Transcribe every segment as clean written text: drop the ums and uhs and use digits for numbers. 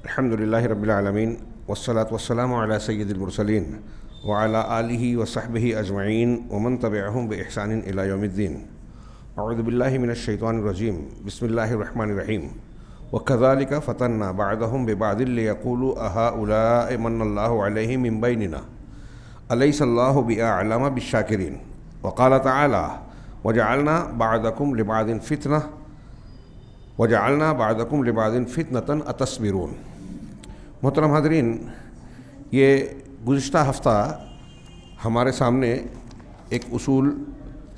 الحمد لله رب العالمين والصلاة والسلام على سيد المرسلين وعلى آله وصحبه أجمعين ومن تبعهم بإحسان إلى يوم الدين. أعوذ بالله من الشيطان الرجيم. بسم الله الرحمن الرحيم. وكذلك فتنا بعضهم ببعض ليقولوا أهؤلاء من الله عليهم من بيننا أليس الله بأعلم بالشاكرين. وقال تعالى وجعلنا بعضكم لبعض فتنة أتصبرون. محترم حاضرین، یہ گزشتہ ہفتہ ہمارے سامنے ایک اصول،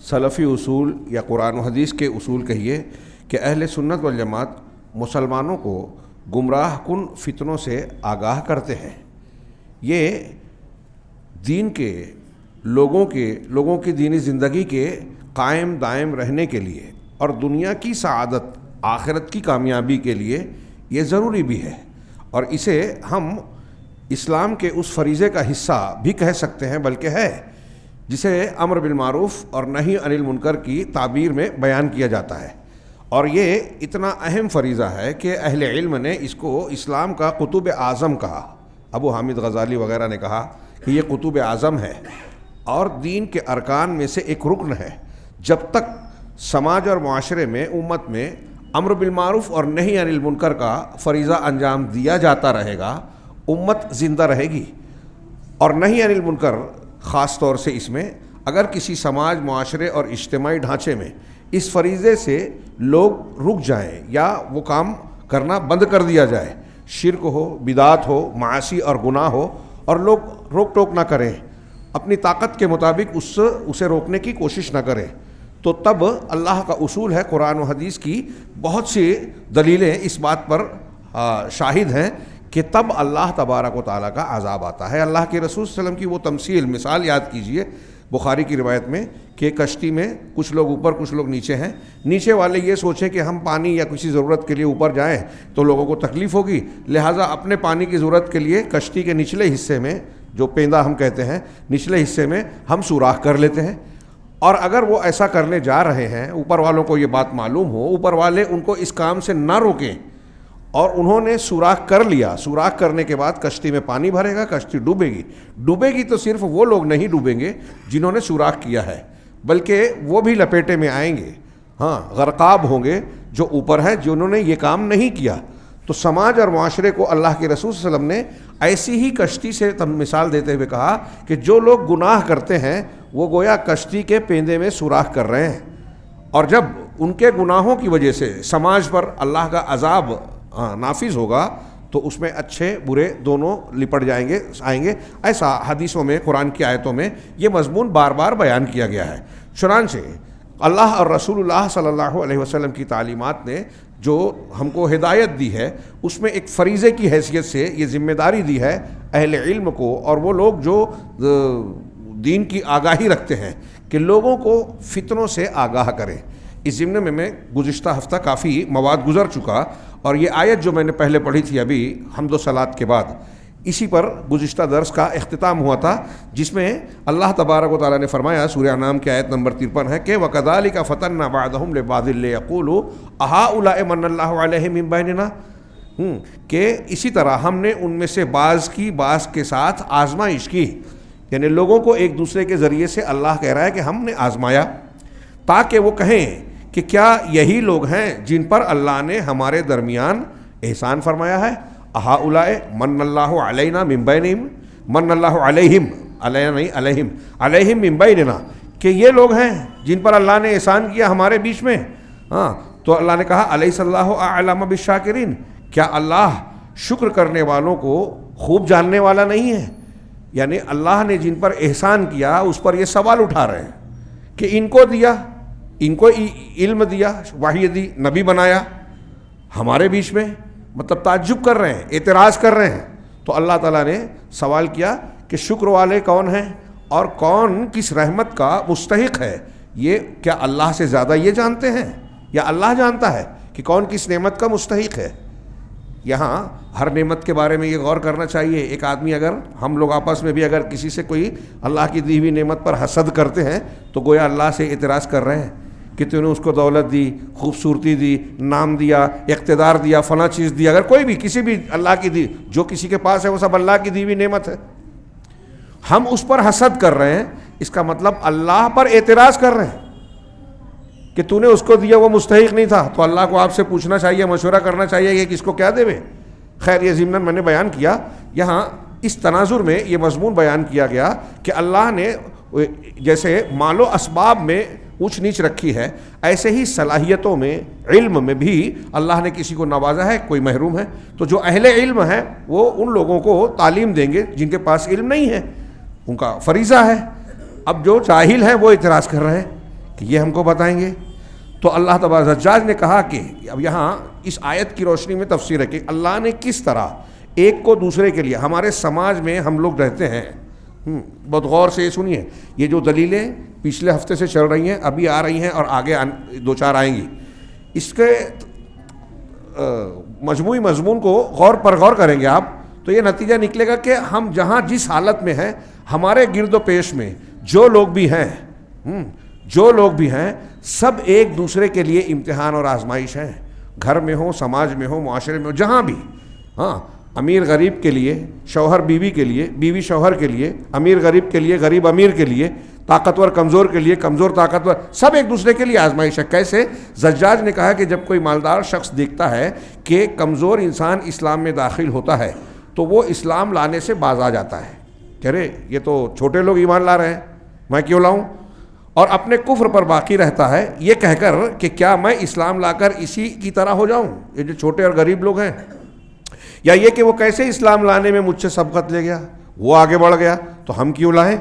سلفی اصول یا قرآن و حدیث کے اصول کہیے کہ اہل سنت والجماعت مسلمانوں کو گمراہ کن فتنوں سے آگاہ کرتے ہیں. یہ دین کے لوگوں کی دینی زندگی کے قائم دائم رہنے کے لیے اور دنیا کی سعادت آخرت کی کامیابی کے لیے یہ ضروری بھی ہے، اور اسے ہم اسلام کے اس فریضے کا حصہ بھی کہہ سکتے ہیں، بلکہ ہے جسے امر بالمعروف اور نہی عن المنکر کی تعبیر میں بیان کیا جاتا ہے. اور یہ اتنا اہم فریضہ ہے کہ اہل علم نے اس کو اسلام کا قطب اعظم کہا. ابو حامد غزالی وغیرہ نے کہا کہ یہ قطب اعظم ہے اور دین کے ارکان میں سے ایک رکن ہے. جب تک سماج اور معاشرے میں، امت میں امر بالمعروف اور نہی عن المنکر کا فریضہ انجام دیا جاتا رہے گا، امت زندہ رہے گی. اور نہی عن المنکر خاص طور سے اس میں اگر کسی سماج، معاشرے اور اجتماعی ڈھانچے میں اس فریضے سے لوگ رک جائیں یا وہ کام کرنا بند کر دیا جائے، شرک ہو، بدعت ہو، معاصی اور گناہ ہو، اور لوگ روک ٹوک نہ کریں، اپنی طاقت کے مطابق اسے روکنے کی کوشش نہ کریں، تو تب اللہ کا اصول ہے، قرآن و حدیث کی بہت سی دلیلیں اس بات پر شاہد ہیں کہ تب اللہ تبارک و تعالیٰ کا عذاب آتا ہے. اللہ کے رسول صلی اللہ علیہ وسلم کی وہ تمثیل، مثال یاد کیجئے بخاری کی روایت میں کہ کشتی میں کچھ لوگ اوپر کچھ لوگ نیچے ہیں. نیچے والے یہ سوچیں کہ ہم پانی یا کسی ضرورت کے لیے اوپر جائیں تو لوگوں کو تکلیف ہوگی، لہٰذا اپنے پانی کی ضرورت کے لیے کشتی کے نچلے حصے میں، جو پیندہ ہم کہتے ہیں، نچلے حصے میں ہم سوراخ کر لیتے ہیں. اور اگر وہ ایسا کرنے جا رہے ہیں، اوپر والوں کو یہ بات معلوم ہو، اوپر والے ان کو اس کام سے نہ روکیں اور انہوں نے سوراخ کر لیا، سوراخ کرنے کے بعد کشتی میں پانی بھرے گا، کشتی ڈوبے گی تو صرف وہ لوگ نہیں ڈوبیں گے جنہوں نے سوراخ کیا ہے، بلکہ وہ بھی لپیٹے میں آئیں گے. غرقاب ہوں گے جو اوپر ہیں، جنہوں نے یہ کام نہیں کیا. تو سماج اور معاشرے کو اللہ کے رسول صلی اللہ علیہ وسلم نے ایسی ہی کشتی سے مثال دیتے ہوئے کہا کہ جو لوگ گناہ کرتے ہیں وہ گویا کشتی کے پیندے میں سوراخ کر رہے ہیں، اور جب ان کے گناہوں کی وجہ سے سماج پر اللہ کا عذاب نافذ ہوگا تو اس میں اچھے برے دونوں لپٹ آئیں گے. ایسا حدیثوں میں، قرآن کی آیتوں میں یہ مضمون بار بار بیان کیا گیا ہے. چنانچہ اللہ اور رسول اللہ صلی اللہ علیہ وسلم کی تعلیمات نے جو ہم کو ہدایت دی ہے، اس میں ایک فریضے کی حیثیت سے یہ ذمہ داری دی ہے اہل علم کو اور وہ لوگ جو دین کی آگاہی رکھتے ہیں کہ لوگوں کو فتنوں سے آگاہ کریں. اس ضمن میں گزشتہ ہفتہ کافی مواد گزر چکا، اور یہ آیت جو میں نے پہلے پڑھی تھی ابھی حمد و صلات کے بعد، اسی پر گزشتہ درس کا اختتام ہوا تھا، جس میں اللہ تبارک و تعالیٰ نے فرمایا، سورہ انعام کی آیت نمبر 53 ہے کہ وَكَذَلِكَ فَتَنَّا بَعْضَهُمْ لِبَعْضٍ لِيَقُولُوا أَهَؤُلَاءِ مَنَّ اللَّهُ عَلَيْهِم مِّن بَيْنِنَا، کہ اسی طرح ہم نے ان میں سے بعض کے ساتھ آزمائش کی، یعنی لوگوں کو ایک دوسرے کے ذریعے سے اللہ کہہ رہا ہے کہ ہم نے آزمایا تاکہ وہ کہیں کہ کیا یہی لوگ ہیں جن پر اللہ نے ہمارے درمیان احسان فرمایا ہے. اہؤلاء من اللہ علینا من بینہم، من اللہ علیہم، علینا نہیں علیہم، علیہم من بیننا، کہ یہ لوگ ہیں جن پر اللہ نے احسان کیا ہمارے بیچ میں. تو اللہ نے کہا الیس اللہ اعلم بالشاکرین، کیا اللہ شکر کرنے والوں کو خوب جاننے والا نہیں ہے؟ یعنی اللہ نے جن پر احسان کیا اس پر یہ سوال اٹھا رہے ہیں کہ ان کو دیا، ان کو علم دیا، وحی دی، نبی بنایا، ہمارے بیچ میں، مطلب تعجب کر رہے ہیں، اعتراض کر رہے ہیں. تو اللہ تعالیٰ نے سوال کیا کہ شکر والے کون ہیں اور کون کس رحمت کا مستحق ہے. یہ کیا اللہ سے زیادہ یہ جانتے ہیں یا اللہ جانتا ہے کہ کون کس نعمت کا مستحق ہے؟ یہاں ہر نعمت کے بارے میں یہ غور کرنا چاہیے. ایک آدمی، اگر ہم لوگ آپس میں بھی اگر کسی سے کوئی اللہ کی دی ہوئی نعمت پر حسد کرتے ہیں تو گویا اللہ سے اعتراض کر رہے ہیں کہ تو نے اس کو دولت دی، خوبصورتی دی، نام دیا، اقتدار دیا، فلاں چیز دی، اگر کوئی بھی کسی بھی اللہ کی دی، جو کسی کے پاس ہے وہ سب اللہ کی دی ہوئی نعمت ہے، ہم اس پر حسد کر رہے ہیں، اس کا مطلب اللہ پر اعتراض کر رہے ہیں کہ تو نے اس کو دیا وہ مستحق نہیں تھا، تو اللہ کو آپ سے پوچھنا چاہیے، مشورہ کرنا چاہیے کہ کس کو کیا دے وے۔ خیر، یہ ضمناً میں نے بیان کیا، یہاں اس تناظر میں یہ مضمون بیان کیا گیا کہ اللہ نے جیسے مال و اسباب میں اونچ نیچ رکھی ہے، ایسے ہی صلاحیتوں میں، علم میں بھی اللہ نے کسی کو نوازا ہے، کوئی محروم ہے، تو جو اہل علم ہیں وہ ان لوگوں کو تعلیم دیں گے جن کے پاس علم نہیں ہے، ان کا فریضہ ہے۔ اب جو جاہل ہیں وہ اعتراض کر رہے ہیں کہ یہ ہم کو بتائیں گے، تو اللہ تبارک زجاج نے کہا کہ اب یہاں اس آیت کی روشنی میں تفسیر ہے کہ اللہ نے کس طرح ایک کو دوسرے کے لیے، ہمارے سماج میں ہم لوگ رہتے ہیں، بہت غور سے یہ سنیے، یہ جو دلیلیں پچھلے ہفتے سے چل رہی ہیں، ابھی آ رہی ہیں اور آگے دو چار آئیں گی، اس کے مجموعی مضمون کو غور پر غور کریں گے آپ تو یہ نتیجہ نکلے گا کہ ہم جہاں جس حالت میں ہیں، ہمارے گرد و پیش میں جو لوگ بھی ہیں سب ایک دوسرے کے لیے امتحان اور آزمائش ہیں، گھر میں ہو، سماج میں ہو، معاشرے میں ہو، جہاں بھی، ہاں، امیر غریب کے لیے، شوہر بیوی کے لیے، بیوی شوہر کے لیے، امیر غریب کے لیے، غریب امیر کے لیے، طاقتور کمزور کے لیے، کمزور طاقتور، سب ایک دوسرے کے لیے آزمائش ہے۔ کیسے؟ زجاج نے کہا کہ جب کوئی مالدار شخص دیکھتا ہے کہ کمزور انسان اسلام میں داخل ہوتا ہے تو وہ اسلام لانے سے باز آ جاتا ہے کہ ارے یہ تو چھوٹے لوگ ایمان لا رہے ہیں، میں کیوں لاؤں، اور اپنے کفر پر باقی رہتا ہے یہ کہہ کر کہ کیا میں اسلام لا کر اسی کی طرح ہو جاؤں، یہ جو چھوٹے اور غریب لوگ ہیں، یا یہ کہ وہ کیسے اسلام لانے میں مجھ سے سبقت لے گیا، وہ آگے بڑھ گیا تو ہم کیوں لائیں۔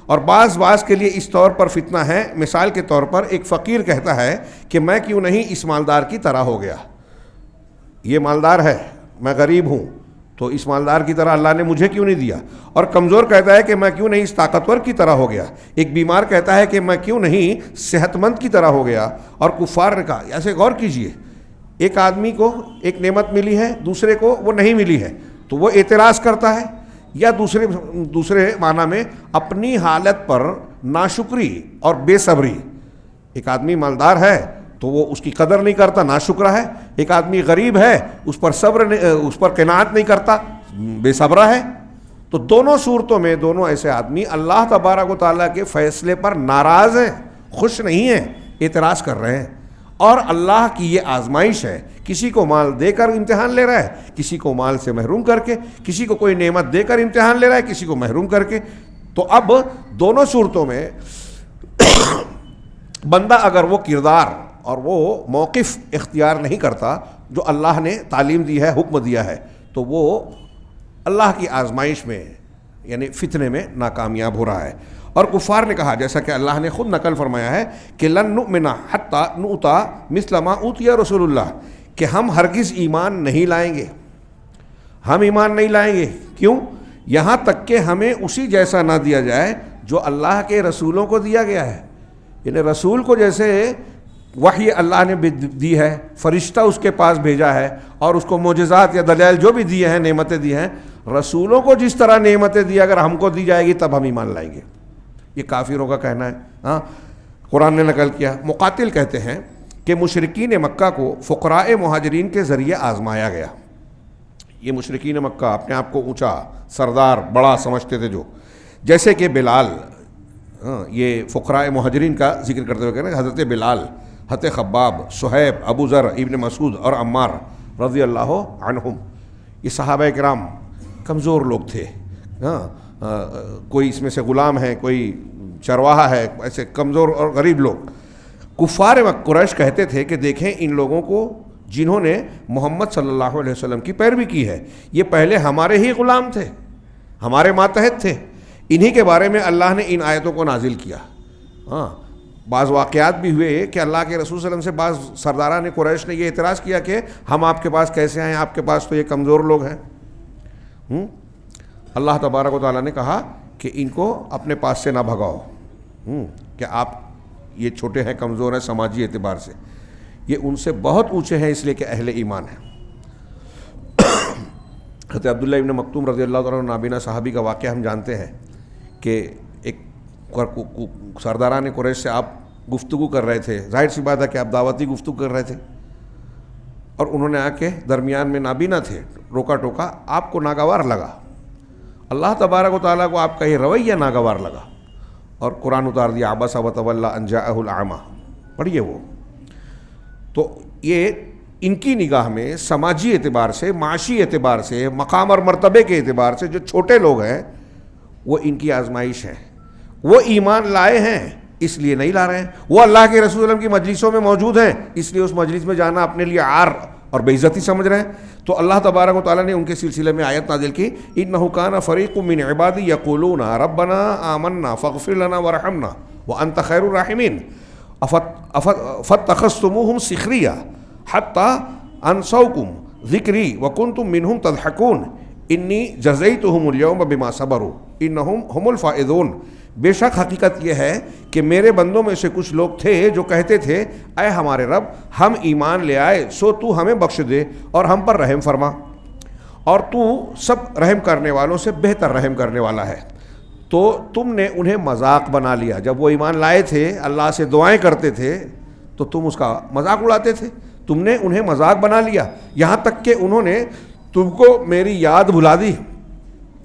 اور بعض کے لیے اس طور پر فتنہ ہے، مثال کے طور پر ایک فقیر کہتا ہے کہ میں کیوں نہیں اس مالدار کی طرح ہو گیا، یہ مالدار ہے میں غریب ہوں تو اس مالدار کی طرح اللہ نے مجھے کیوں نہیں دیا، اور کمزور کہتا ہے کہ میں کیوں نہیں اس طاقتور کی طرح ہو گیا، ایک بیمار کہتا ہے کہ میں کیوں نہیں صحت مند کی طرح ہو گیا، اور کفار نے کہا، ایسے غور کیجئے، ایک آدمی کو ایک نعمت ملی ہے، دوسرے کو وہ نہیں ملی ہے تو وہ اعتراض کرتا ہے، یا دوسرے معنی میں اپنی حالت پر ناشکری اور بے صبری، ایک آدمی مالدار ہے تو وہ اس کی قدر نہیں کرتا، ناشکرہ ہے، ایک آدمی غریب ہے اس پر قناعت نہیں کرتا، بے صبرہ ہے، تو دونوں صورتوں میں دونوں ایسے آدمی اللہ تبارک و تعالیٰ کے فیصلے پر ناراض ہیں، خوش نہیں ہیں، اعتراض کر رہے ہیں، اور اللہ کی یہ آزمائش ہے، کسی کو مال دے کر امتحان لے رہا ہے، کسی کو مال سے محروم کر کے، کسی کو کوئی نعمت دے کر امتحان لے رہا ہے، کسی کو محروم کر کے، تو اب دونوں صورتوں میں بندہ اگر وہ کردار اور وہ موقف اختیار نہیں کرتا جو اللہ نے تعلیم دی ہے، حکم دیا ہے، تو وہ اللہ کی آزمائش میں یعنی فتنے میں ناکامیاب ہو رہا ہے۔ اور کفار نے کہا، جیسا کہ اللہ نے خود نقل فرمایا ہے کہ لن نؤمن حتی نؤتی مثل ما اوتی رسول اللہ، کہ ہم ہرگز ایمان نہیں لائیں گے، ہم ایمان نہیں لائیں گے، کیوں؟ یہاں تک کہ ہمیں اسی جیسا نہ دیا جائے جو اللہ کے رسولوں کو دیا گیا ہے، یعنی رسول کو جیسے وحی اللہ نے دی ہے، فرشتہ اس کے پاس بھیجا ہے اور اس کو معجزات یا دلائل جو بھی دیے ہیں، نعمتیں دی ہیں، رسولوں کو جس طرح نعمتیں دی اگر ہم کو دی جائے گی تب ہم ایمان لائیں گے، یہ کافروں کا کہنا ہے۔ ہاں، قرآن نے نقل کیا، مقاتل کہتے ہیں کہ مشرکین مکہ کو فقراء مہاجرین کے ذریعے آزمایا گیا، یہ مشرکین مکہ اپنے آپ کو اونچا سردار بڑا سمجھتے تھے، جو جیسے کہ بلال، یہ فقراء مہاجرین کا ذکر کرتے ہوئے کہہ رہے ہیں، حضرت بلال، حضرت خباب، صہیب، ابو ذر، ابن مسعود اور عمار رضی اللہ عنہم، یہ صحابہ کرام کمزور لوگ تھے، کوئی اس میں سے غلام ہے، کوئی چرواہا ہے، ایسے کمزور اور غریب لوگ۔ کفار قریش کہتے تھے کہ دیکھیں ان لوگوں کو جنہوں نے محمد صلی اللہ علیہ وسلم کی پیروی کی ہے، یہ پہلے ہمارے ہی غلام تھے، ہمارے ماتحت تھے، انہی کے بارے میں اللہ نے ان آیتوں کو نازل کیا۔ ہاں، بعض واقعات بھی ہوئے کہ اللہ کے رسول صلی اللہ علیہ وسلم سے بعض سرداران قریش نے یہ اعتراض کیا کہ ہم آپ کے پاس کیسے آئیں، آپ کے پاس تو یہ کمزور لوگ ہیں۔ اللہ تبارک و تعالیٰ نے کہا کہ ان کو اپنے پاس سے نہ بھگاؤ، کہ آپ یہ چھوٹے ہیں، کمزور ہیں سماجی اعتبار سے، یہ ان سے بہت اونچے ہیں اس لیے کہ اہل ایمان ہیں۔ حضرت عبداللہ ابن مکتوم رضی اللہ عنہ نابینا صحابی کا واقعہ ہم جانتے ہیں کہ ایک سرداران قریش سے آپ گفتگو کر رہے تھے، ظاہر سی بات ہے کہ آپ دعوتی گفتگو کر رہے تھے، اور انہوں نے آ کے درمیان میں نابینا تھے، روکا ٹوکا، آپ کو ناگوار لگا، اللہ تبارک و تعالیٰ کو آپ کا یہ رویہ ناگوار لگا، اور قرآن اتار دیا عبس وتولی ان جاءہ الاعمی، پڑھیے وہ. تو یہ ان کی نگاہ میں سماجی اعتبار سے، معاشی اعتبار سے، مقام اور مرتبے کے اعتبار سے جو چھوٹے لوگ ہیں وہ ان کی آزمائش ہے. وہ ایمان لائے ہیں اس لیے نہیں لا رہے ہیں، وہ اللہ کے رسول صلی اللہ علیہ وسلم کی مجلسوں میں موجود ہیں اس لیے اس مجلس میں جانا اپنے لیے عار اور بے عزتی سمجھ رہے ہیں. تو اللہ تبارک و تعالیٰ نے ان کے سلسلے میں آیت نازل کی، انہ کان فریق من عبادی یقولون ربنا آمنا فاغفر لنا وارحمنا وانت خیر الراحمین فاتخذتموہم سخریا حتی انسوکم ذکری وکنتم منہم تضحکون انی جزیتہم اليوم بما صبروا انہم ہم الفائزون. بے شک حقیقت یہ ہے کہ میرے بندوں میں سے کچھ لوگ تھے جو کہتے تھے اے ہمارے رب ہم ایمان لے آئے سو تو ہمیں بخش دے اور ہم پر رحم فرما، اور تو سب رحم کرنے والوں سے بہتر رحم کرنے والا ہے. تو تم نے انہیں مذاق بنا لیا، جب وہ ایمان لائے تھے اللہ سے دعائیں کرتے تھے تو تم اس کا مذاق اڑاتے تھے، تم نے انہیں مذاق بنا لیا، یہاں تک کہ انہوں نے تم کو میری یاد بھلا دی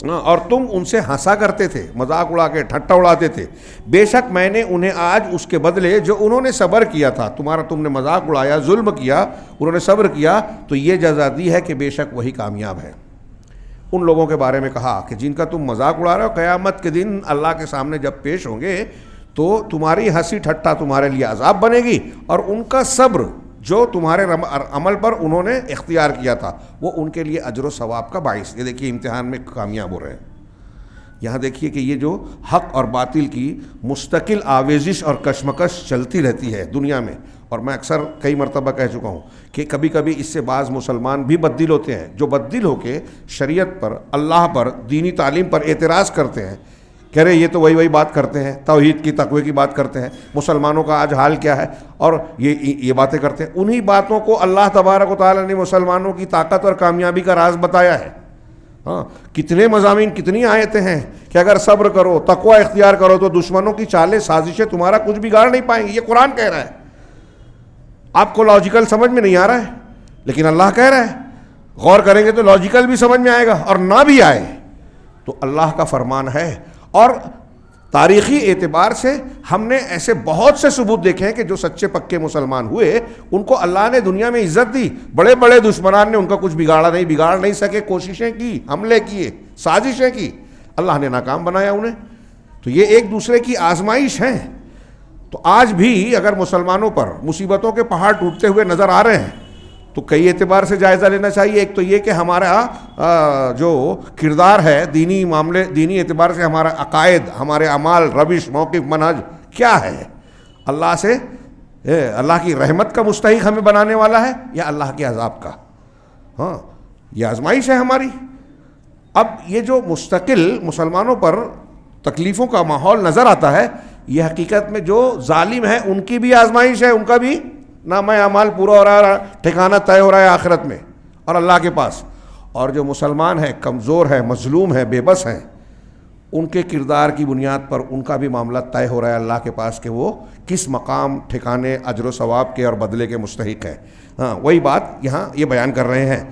اور تم ان سے ہنسا کرتے تھے، مذاق اڑا کے ٹھٹا اڑاتے تھے. بے شک میں نے انہیں آج اس کے بدلے جو انہوں نے صبر کیا تھا، تم نے مذاق اڑایا، ظلم کیا، انہوں نے صبر کیا، تو یہ جزا دی ہے کہ بے شک وہی کامیاب ہے. ان لوگوں کے بارے میں کہا کہ جن کا تم مذاق اڑا رہے ہو، قیامت کے دن اللہ کے سامنے جب پیش ہوں گے تو تمہاری ہنسی ٹھٹا تمہارے لیے عذاب بنے گی، اور ان کا صبر جو تمہارے عمل پر انہوں نے اختیار کیا تھا وہ ان کے لیے اجر و ثواب کا باعث. یہ دیکھیے امتحان میں کامیاب ہو رہے ہیں. یہاں دیکھیے کہ یہ جو حق اور باطل کی مستقل آویزش اور کشمکش چلتی رہتی ہے دنیا میں، اور میں اکثر کئی مرتبہ کہہ چکا ہوں کہ کبھی کبھی اس سے بعض مسلمان بھی بددل ہوتے ہیں، جو بددل ہو کے شریعت پر، اللہ پر، دینی تعلیم پر اعتراض کرتے ہیں، کہہ رہے یہ تو وہی بات کرتے ہیں، توحید کی تقوی کی بات کرتے ہیں، مسلمانوں کا آج حال کیا ہے، اور یہ باتیں کرتے ہیں. انہی باتوں کو اللہ تبارک و تعالیٰ نے مسلمانوں کی طاقت اور کامیابی کا راز بتایا ہے. ہاں، کتنے مضامین، کتنی آیتیں ہیں کہ اگر صبر کرو، تقوی اختیار کرو تو دشمنوں کی چالیں سازشیں تمہارا کچھ بگاڑ نہیں پائیں گی. یہ قرآن کہہ رہا ہے. آپ کو لاجیکل سمجھ میں نہیں آ رہا ہے لیکن اللہ کہہ رہا ہے، غور کریں گے تو لاجیکل بھی سمجھ میں آئے گا، اور نہ بھی آئے تو اللہ کا فرمان ہے. اور تاریخی اعتبار سے ہم نے ایسے بہت سے ثبوت دیکھے ہیں کہ جو سچے پکے مسلمان ہوئے ان کو اللہ نے دنیا میں عزت دی، بڑے بڑے دشمنان نے ان کا کچھ بگاڑ نہیں سکے، کوششیں کی، حملے کیے، سازشیں کی، اللہ نے ناکام بنایا انہیں. تو یہ ایک دوسرے کی آزمائش ہیں. تو آج بھی اگر مسلمانوں پر مصیبتوں کے پہاڑ ٹوٹتے ہوئے نظر آ رہے ہیں تو کئی اعتبار سے جائزہ لینا چاہیے. ایک تو یہ کہ ہمارا جو کردار ہے دینی معاملے، دینی اعتبار سے ہمارا عقائد، ہمارے اعمال، روش، موقف، منہج کیا ہے، اللہ کی رحمت کا مستحق ہمیں بنانے والا ہے یا اللہ کے عذاب کا. ہاں، یہ آزمائش ہے ہماری. اب یہ جو مستقل مسلمانوں پر تکلیفوں کا ماحول نظر آتا ہے، یہ حقیقت میں جو ظالم ہے ان کی بھی آزمائش ہے، ان کا بھی نامہ اعمال پورا ہو رہا ہے، ٹھکانہ طے ہو رہا ہے آخرت میں اور اللہ کے پاس. اور جو مسلمان ہیں، کمزور ہیں، مظلوم ہیں، بے بس ہیں، ان کے کردار کی بنیاد پر ان کا بھی معاملہ طے ہو رہا ہے اللہ کے پاس کہ وہ کس مقام، ٹھکانے، اجر و ثواب کے اور بدلے کے مستحق ہیں. ہاں، وہی بات یہاں یہ بیان کر رہے ہیں.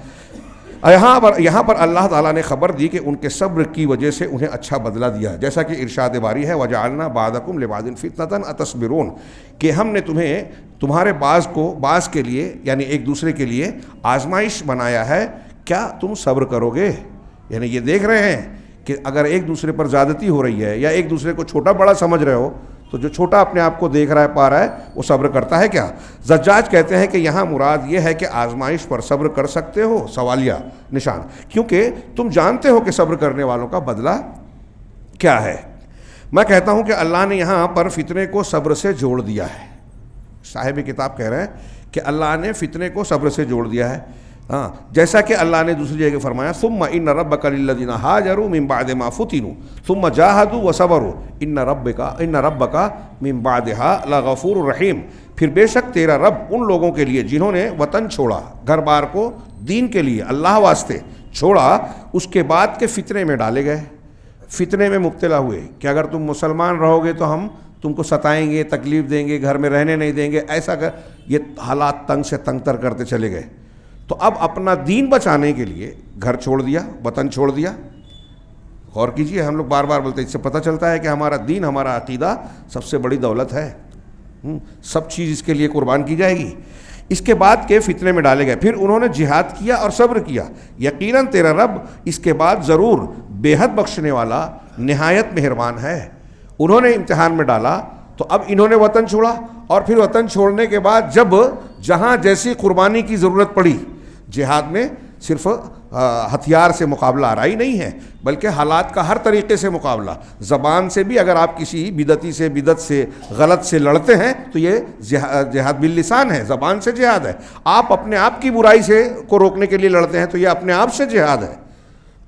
یہاں پر اللہ تعالیٰ نے خبر دی کہ ان کے صبر کی وجہ سے انہیں اچھا بدلہ دیا، جیسا کہ ارشاد باری ہے وَجَعَلْنَا بَعْضَكُمْ لِبَعْضٍ فِتْنَةً أَتَصْبِرُونَ، کہ ہم نے تمہیں تمہارے بعض کے لیے یعنی ایک دوسرے کے لیے آزمائش بنایا ہے، کیا تم صبر کرو گے. یعنی یہ دیکھ رہے ہیں کہ اگر ایک دوسرے پر زیادتی ہو رہی ہے یا ایک دوسرے کو چھوٹا بڑا سمجھ رہے ہو تو جو چھوٹا اپنے آپ کو دیکھ رہا ہے، پا رہا ہے، وہ صبر کرتا ہے کیا. زجاج کہتے ہیں کہ یہاں مراد یہ ہے کہ آزمائش پر صبر کر سکتے ہو، سوالیہ نشان، کیونکہ تم جانتے ہو کہ صبر کرنے والوں کا بدلہ کیا ہے. میں کہتا ہوں کہ اللہ نے یہاں پر فتنے کو صبر سے جوڑ دیا ہے. صاحب کتاب کہہ رہے ہیں کہ اللہ نے فتنے کو صبر سے جوڑ دیا ہے. ہاں، جیسا کہ اللہ نے دوسری جگہ فرمایا ثم ان ربک للذین ہاجروا من بعد ما فتنوا ثم جاہدوا وصبروا ان ربک من بعدها لغفور رحیم. پھر بے شک تیرا رب ان لوگوں کے لیے جنہوں نے وطن چھوڑا، گھر بار کو دین کے لیے اللہ واسطے چھوڑا، اس کے بعد کے فتنے میں ڈالے گئے، فتنے میں مبتلا ہوئے کہ اگر تم مسلمان رہو گے تو ہم تم کو ستائیں گے، تکلیف دیں گے، گھر میں رہنے نہیں دیں گے، ایسا کر. یہ حالات تنگ سے تنگ تر کرتے چلے گئے. تو اب اپنا دین بچانے کے لیے گھر چھوڑ دیا، وطن چھوڑ دیا. غور کیجئے، ہم لوگ بار بار بولتے ہیں، اس سے پتہ چلتا ہے کہ ہمارا دین، ہمارا عقیدہ سب سے بڑی دولت ہے. سب چیز اس کے لیے قربان کی جائے گی. اس کے بعد کے فتنے میں ڈالے گئے. پھر انہوں نے جہاد کیا اور صبر کیا. یقیناً تیرا رب اس کے بعد ضرور بے حد بخشنے والا، نہایت مہربان ہے. انہوں نے امتحان میں ڈالا تو اب انہوں نے وطن چھوڑا، اور پھر وطن چھوڑنے کے بعد جب جہاں جیسی قربانی کی ضرورت پڑی، جہاد میں صرف ہتھیار سے مقابلہ آرائی نہیں ہے، بلکہ حالات کا ہر طریقے سے مقابلہ. زبان سے بھی اگر آپ کسی بدعت سے غلط سے لڑتے ہیں تو یہ جہاد باللسان ہے، زبان سے جہاد ہے. آپ اپنے آپ کی برائی سے کو روکنے کے لیے لڑتے ہیں تو یہ اپنے آپ سے جہاد ہے.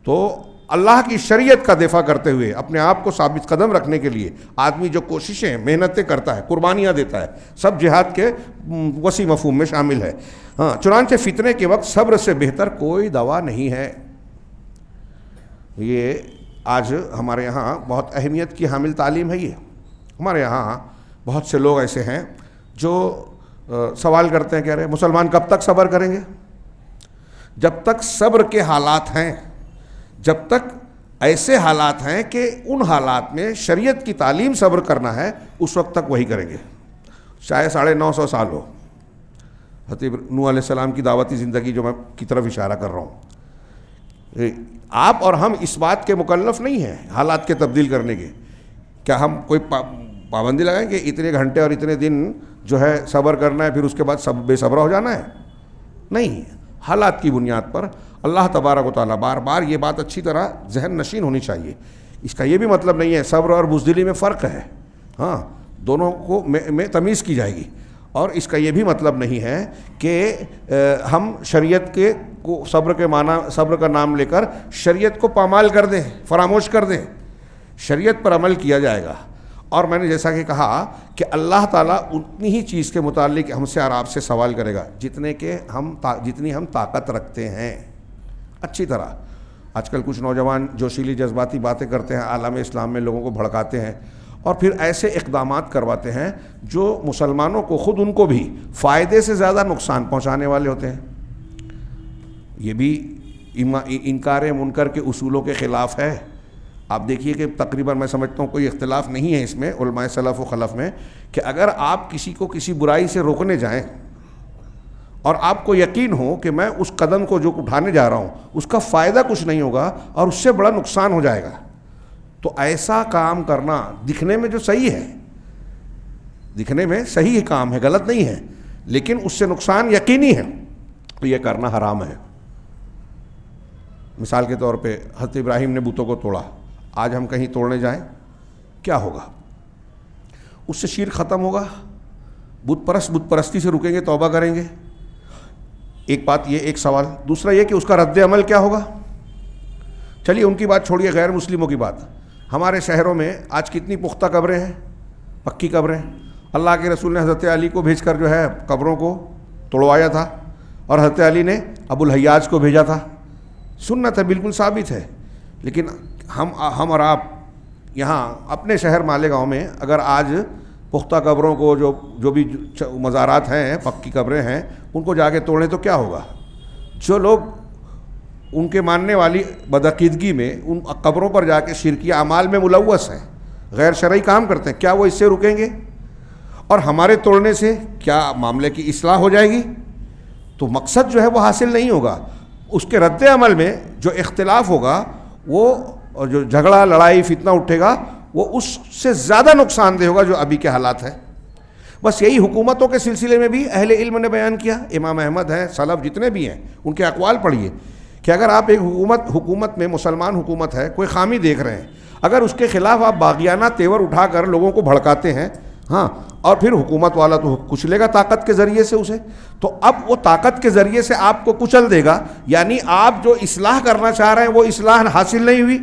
تو اللہ کی شریعت کا دفاع کرتے ہوئے اپنے آپ کو ثابت قدم رکھنے کے لیے آدمی جو کوششیں، محنتیں کرتا ہے، قربانیاں دیتا ہے، سب جہاد کے وسیع مفہوم میں شامل ہے. چنانچہ فتنے کے وقت صبر سے بہتر کوئی دوا نہیں ہے. یہ آج ہمارے یہاں بہت اہمیت کی حامل تعلیم ہے. یہ ہمارے یہاں بہت سے لوگ ایسے ہیں جو سوال کرتے ہیں، کہہ رہے ہیں مسلمان کب تک صبر کریں گے؟ جب تک صبر کے حالات ہیں، جب تک ایسے حالات ہیں کہ ان حالات میں شریعت کی تعلیم صبر کرنا ہے، اس وقت تک وہی کریں گے. چاہے 950 سال ہو. حضرت نوح علیہ السلام کی دعوتی زندگی جو میں کی طرف اشارہ کر رہا ہوں، آپ اور ہم اس بات کے مکلف نہیں ہیں حالات کے تبدیل کرنے کے. کیا ہم کوئی پابندی لگائیں کہ اتنے گھنٹے اور اتنے دن جو ہے صبر کرنا ہے، پھر اس کے بعد بے صبر ہو جانا ہے؟ نہیں. حالات کی بنیاد پر اللہ تبارک و تعالیٰ، بار بار یہ بات اچھی طرح ذہن نشین ہونی چاہیے. اس کا یہ بھی مطلب نہیں ہے، صبر اور بزدلی میں فرق ہے، ہاں دونوں کو میں تمیز کی جائے گی. اور اس کا یہ بھی مطلب نہیں ہے کہ ہم شریعت کے کو صبر کا نام لے کر شریعت کو پامال کر دیں، فراموش کر دیں. شریعت پر عمل کیا جائے گا. اور میں نے جیسا کہ کہا کہ اللہ تعالیٰ اتنی ہی چیز کے متعلق ہم سے اور آپ سے سوال کرے گا جتنی ہم طاقت رکھتے ہیں. اچھی طرح آج کل کچھ نوجوان جوشیلی جذباتی باتیں کرتے ہیں، عالم اسلام میں لوگوں کو بھڑکاتے ہیں اور پھر ایسے اقدامات کرواتے ہیں جو مسلمانوں کو، خود ان کو بھی فائدے سے زیادہ نقصان پہنچانے والے ہوتے ہیں. یہ بھی انکار منکر کے اصولوں کے خلاف ہے. آپ دیکھیے کہ تقریباً میں سمجھتا ہوں کوئی اختلاف نہیں ہے اس میں علماء سلف و خلف میں کہ اگر آپ کسی کو کسی برائی سے روکنے جائیں اور آپ کو یقین ہو کہ میں اس قدم کو جو اٹھانے جا رہا ہوں اس کا فائدہ کچھ نہیں ہوگا اور اس سے بڑا نقصان ہو جائے گا، تو ایسا کام کرنا دکھنے میں جو صحیح ہے، دکھنے میں صحیح کام ہے، غلط نہیں ہے، لیکن اس سے نقصان یقینی ہے، تو یہ کرنا حرام ہے. مثال کے طور پہ حضرت ابراہیم نے بتوں کو توڑا. آج ہم کہیں توڑنے جائیں کیا ہوگا؟ اس سے شرک ختم ہوگا؟ بت پرستی سے رکیں گے، توبہ کریں گے؟ ایک بات یہ، ایک سوال. دوسرا یہ کہ اس کا رد عمل کیا ہوگا؟ چلیے ان کی بات چھوڑیے، غیر مسلموں کی بات. ہمارے شہروں میں آج کتنی پختہ قبریں ہیں، پکی قبریں. اللہ کے رسول نے حضرت علی کو بھیج کر جو ہے قبروں کو توڑوایا تھا، اور حضرت علی نے ابو الحیاج کو بھیجا تھا. سنت ہے، بالکل ثابت ہے. لیکن ہم اور آپ یہاں اپنے شہر مالیگاؤں میں اگر آج پختہ قبروں کو جو بھی مزارات ہیں، پکی قبریں ہیں، ان کو جا کے توڑیں تو کیا ہوگا؟ جو لوگ ان کے ماننے والی بدعقیدگی میں ان قبروں پر جا کے شرکی اعمال میں ملوث ہیں، غیر شرعی کام کرتے ہیں، کیا وہ اس سے رکیں گے؟ اور ہمارے توڑنے سے کیا معاملے کی اصلاح ہو جائے گی؟ تو مقصد جو ہے وہ حاصل نہیں ہوگا. اس کے رد عمل میں جو اختلاف ہوگا، وہ جو جھگڑا، لڑائی، فتنہ اٹھے گا، وہ اس سے زیادہ نقصان دہ ہوگا جو ابھی کے حالات ہیں. بس یہی حکومتوں کے سلسلے میں بھی اہل علم نے بیان کیا. امام احمد ہیں، سلف جتنے بھی ہیں، ان کے اقوال پڑھیے کہ اگر آپ ایک حکومت میں، مسلمان حکومت ہے، کوئی خامی دیکھ رہے ہیں، اگر اس کے خلاف آپ باغیانہ تیور اٹھا کر لوگوں کو بھڑکاتے ہیں، ہاں، اور پھر حکومت والا تو کچلے گا طاقت کے ذریعے سے اسے، تو اب وہ طاقت کے ذریعے سے آپ کو کچل دے گا. یعنی آپ جو اصلاح کرنا چاہ رہے ہیں وہ اصلاح حاصل نہیں ہوئی،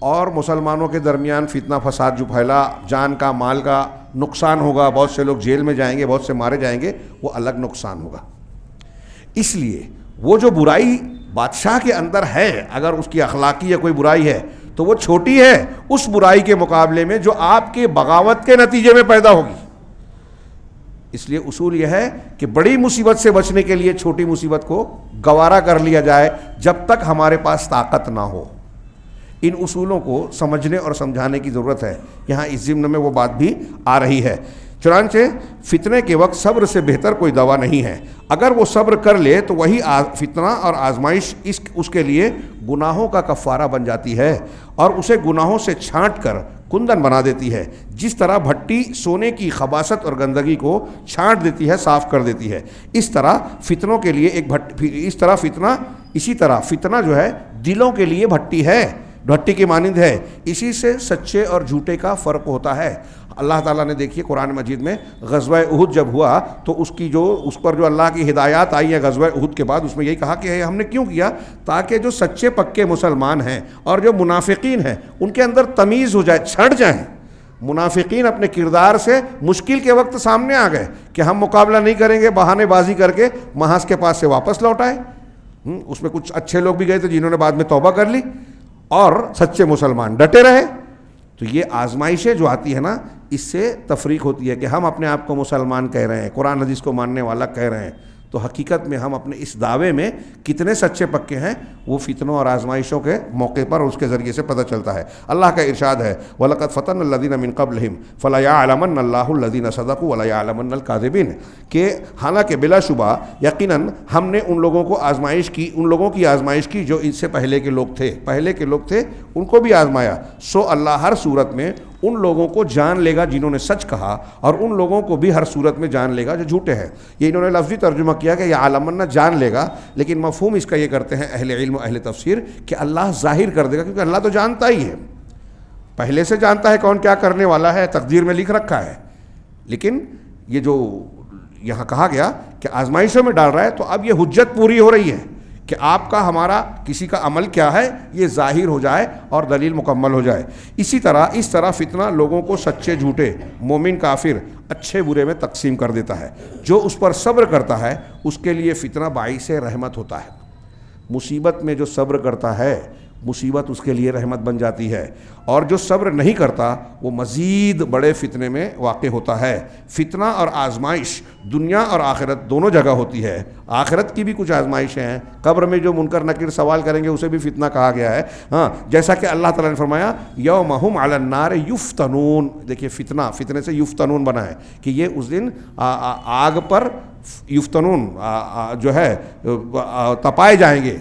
اور مسلمانوں کے درمیان فتنہ فساد جو پھیلا، جان کا، مال کا نقصان ہوگا، بہت سے لوگ جیل میں جائیں گے، بہت سے مارے جائیں گے، وہ الگ نقصان ہوگا. اس لیے وہ جو برائی بادشاہ کے اندر ہے، اگر اس کی اخلاقی یا کوئی برائی ہے، تو وہ چھوٹی ہے اس برائی کے مقابلے میں جو آپ کے بغاوت کے نتیجے میں پیدا ہوگی. اس لیے اصول یہ ہے کہ بڑی مصیبت سے بچنے کے لیے چھوٹی مصیبت کو گوارا کر لیا جائے جب تک ہمارے پاس طاقت نہ ہو. ان اصولوں کو سمجھنے اور سمجھانے کی ضرورت ہے. یہاں اس ضمن میں وہ بات بھی آ رہی ہے. چنانچہ فتنے کے وقت صبر سے بہتر کوئی دوا نہیں ہے. اگر وہ صبر کر لے تو وہی فتنہ اور آزمائش اس کے لیے گناہوں کا کفارہ بن جاتی ہے اور اسے گناہوں سے چھانٹ کر کندن بنا دیتی ہے. جس طرح بھٹی سونے کی خباثت اور گندگی کو چھانٹ دیتی ہے، صاف کر دیتی ہے، اسی طرح فتنہ جو ہے دلوں کے لیے بھٹی ہے، بھٹی کی مانند ہے. اسی سے سچے اور جھوٹے کا فرق ہوتا ہے. اللہ تعالیٰ نے دیکھیے قرآن مجید میں غزوہ احد جب ہوا تو اس پر جو اللہ کی ہدایات آئی ہیں غزوہ احد کے بعد، اس میں یہی کہا کہ ہم نے کیوں کیا؟ تاکہ جو سچے پکے مسلمان ہیں اور جو منافقین ہیں ان کے اندر تمیز ہو جائے، چھٹ جائیں. منافقین اپنے کردار سے مشکل کے وقت سامنے آ گئے کہ ہم مقابلہ نہیں کریں گے، بہانے بازی کر کے محاذ کے پاس سے واپس لوٹ آئے. اس میں کچھ اچھے لوگ بھی گئے تھے جنہوں نے بعد میں توبہ کر لی، اور سچے مسلمان ڈٹے رہے. تو یہ آزمائشیں جو آتی ہے نا، اس سے تفریق ہوتی ہے کہ ہم اپنے آپ کو مسلمان کہہ رہے ہیں، قرآن حدیث کو ماننے والا کہہ رہے ہیں، تو حقیقت میں ہم اپنے اس دعوے میں کتنے سچے پکے ہیں وہ فتنوں اور آزمائشوں کے موقع پر اس کے ذریعے سے پتہ چلتا ہے. اللہ کا ارشاد ہے وَلَقَدْ فَتَنَّا الَّذِينَ مِن قَبْلِهِمْ فَلَيَعْلَمَنَّ اللَّهُ الَّذِينَ صَدَقُوا وَلَيَعْلَمَنَّ الْكَاذِبِينَ. کہ حالانکہ بلا شبہ یقیناً ہم نے ان لوگوں کی آزمائش کی جو ان سے پہلے کے لوگ تھے ان کو بھی آزمایا. سو اللہ ہر صورت میں ان لوگوں کو جان لے گا جنہوں نے سچ کہا، اور ان لوگوں کو بھی ہر صورت میں جان لے گا جو جھوٹے ہیں. یہ انہوں نے لفظی ترجمہ کیا کہ یہ عالمنا جان لے گا، لیکن مفہوم اس کا یہ کرتے ہیں اہل علم و اہل تفسیر کہ اللہ ظاہر کر دے گا، کیونکہ اللہ تو جانتا ہی ہے، پہلے سے جانتا ہے کون کیا کرنے والا ہے، تقدیر میں لکھ رکھا ہے. لیکن یہ جو یہاں کہا گیا کہ آزمائشوں میں ڈال رہا ہے، تو اب یہ حجت پوری ہو رہی ہے کہ آپ کا ہمارا کسی کا عمل کیا ہے یہ ظاہر ہو جائے اور دلیل مکمل ہو جائے. اس طرح فتنہ لوگوں کو سچے جھوٹے، مومن کافر، اچھے برے میں تقسیم کر دیتا ہے. جو اس پر صبر کرتا ہے اس کے لیے فتنہ باعث رحمت ہوتا ہے. مصیبت میں جو صبر کرتا ہے مصیبت اس کے لیے رحمت بن جاتی ہے، اور جو صبر نہیں کرتا وہ مزید بڑے فتنے میں واقع ہوتا ہے. فتنہ اور آزمائش دنیا اور آخرت دونوں جگہ ہوتی ہے. آخرت کی بھی کچھ آزمائشیں ہیں، قبر میں جو منکر نکیر سوال کریں گے اسے بھی فتنہ کہا گیا ہے. جیسا کہ اللہ تعالیٰ نے فرمایا یوم ہم علی النار یفتنون. دیکھیے فتنے سے یفتنون بنا ہے کہ یہ اس دن آگ پر یفتنون جو ہے تپائے جائیں گے،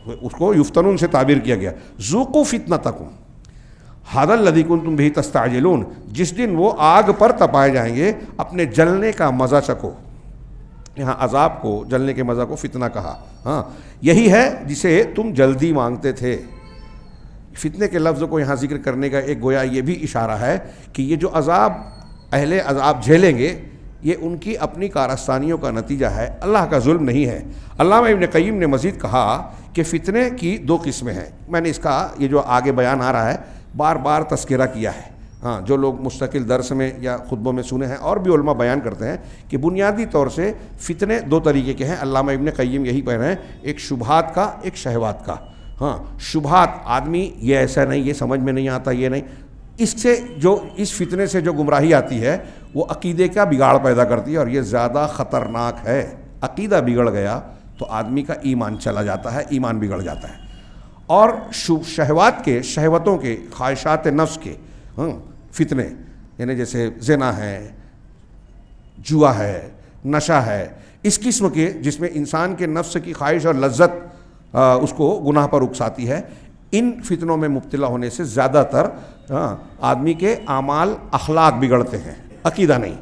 اس کو یفتنون سے تعبیر کیا گیا. ذوقوا فتنتکم ھذا الذی کنتم بہ تستعجلون. جس دن وہ آگ پر تپائے جائیں گے اپنے جلنے کا مزہ چکھو. یہاں عذاب کو، جلنے کے مزہ کو فتنہ کہا. یہی ہے جسے تم جلدی مانگتے تھے. فتنے کے لفظ کو یہاں ذکر کرنے کا ایک گویا یہ بھی اشارہ ہے کہ یہ جو عذاب اہل عذاب جھیلیں گے یہ ان کی اپنی کارستانیوں کا نتیجہ ہے، اللہ کا ظلم نہیں ہے. علامہ ابن قیم نے مزید کہا کہ فتنے کی دو قسمیں ہیں. میں نے اس کا یہ جو آگے بیان آ رہا ہے بار بار تذکرہ کیا ہے. جو لوگ مستقل درس میں یا خطبوں میں سنے ہیں اور بھی علماء بیان کرتے ہیں کہ بنیادی طور سے فتنے دو طریقے کے ہیں. علامہ ابن قیم یہی کہہ رہے ہیں، ایک شبہات کا، ایک شہوات کا. شبہات آدمی یہ ایسا نہیں، یہ سمجھ میں نہیں آتا، یہ نہیں، اس فتنے سے جو گمراہی آتی ہے وہ عقیدے کا بگاڑ پیدا کرتی ہے، اور یہ زیادہ خطرناک ہے. عقیدہ بگڑ گیا تو آدمی کا ایمان چلا جاتا ہے، ایمان بگڑ جاتا ہے. اور شہوتوں کے، خواہشات نفس کے فتنے، یعنی جیسے زنا ہے، جوا ہے، نشہ ہے، اس قسم کے جس میں انسان کے نفس کی خواہش اور لذت اس کو گناہ پر اکساتی ہے، ان فتنوں میں مبتلا ہونے سے زیادہ تر آدمی کے اعمال، اخلاق بگڑتے ہیں، عقیدہ نہیں.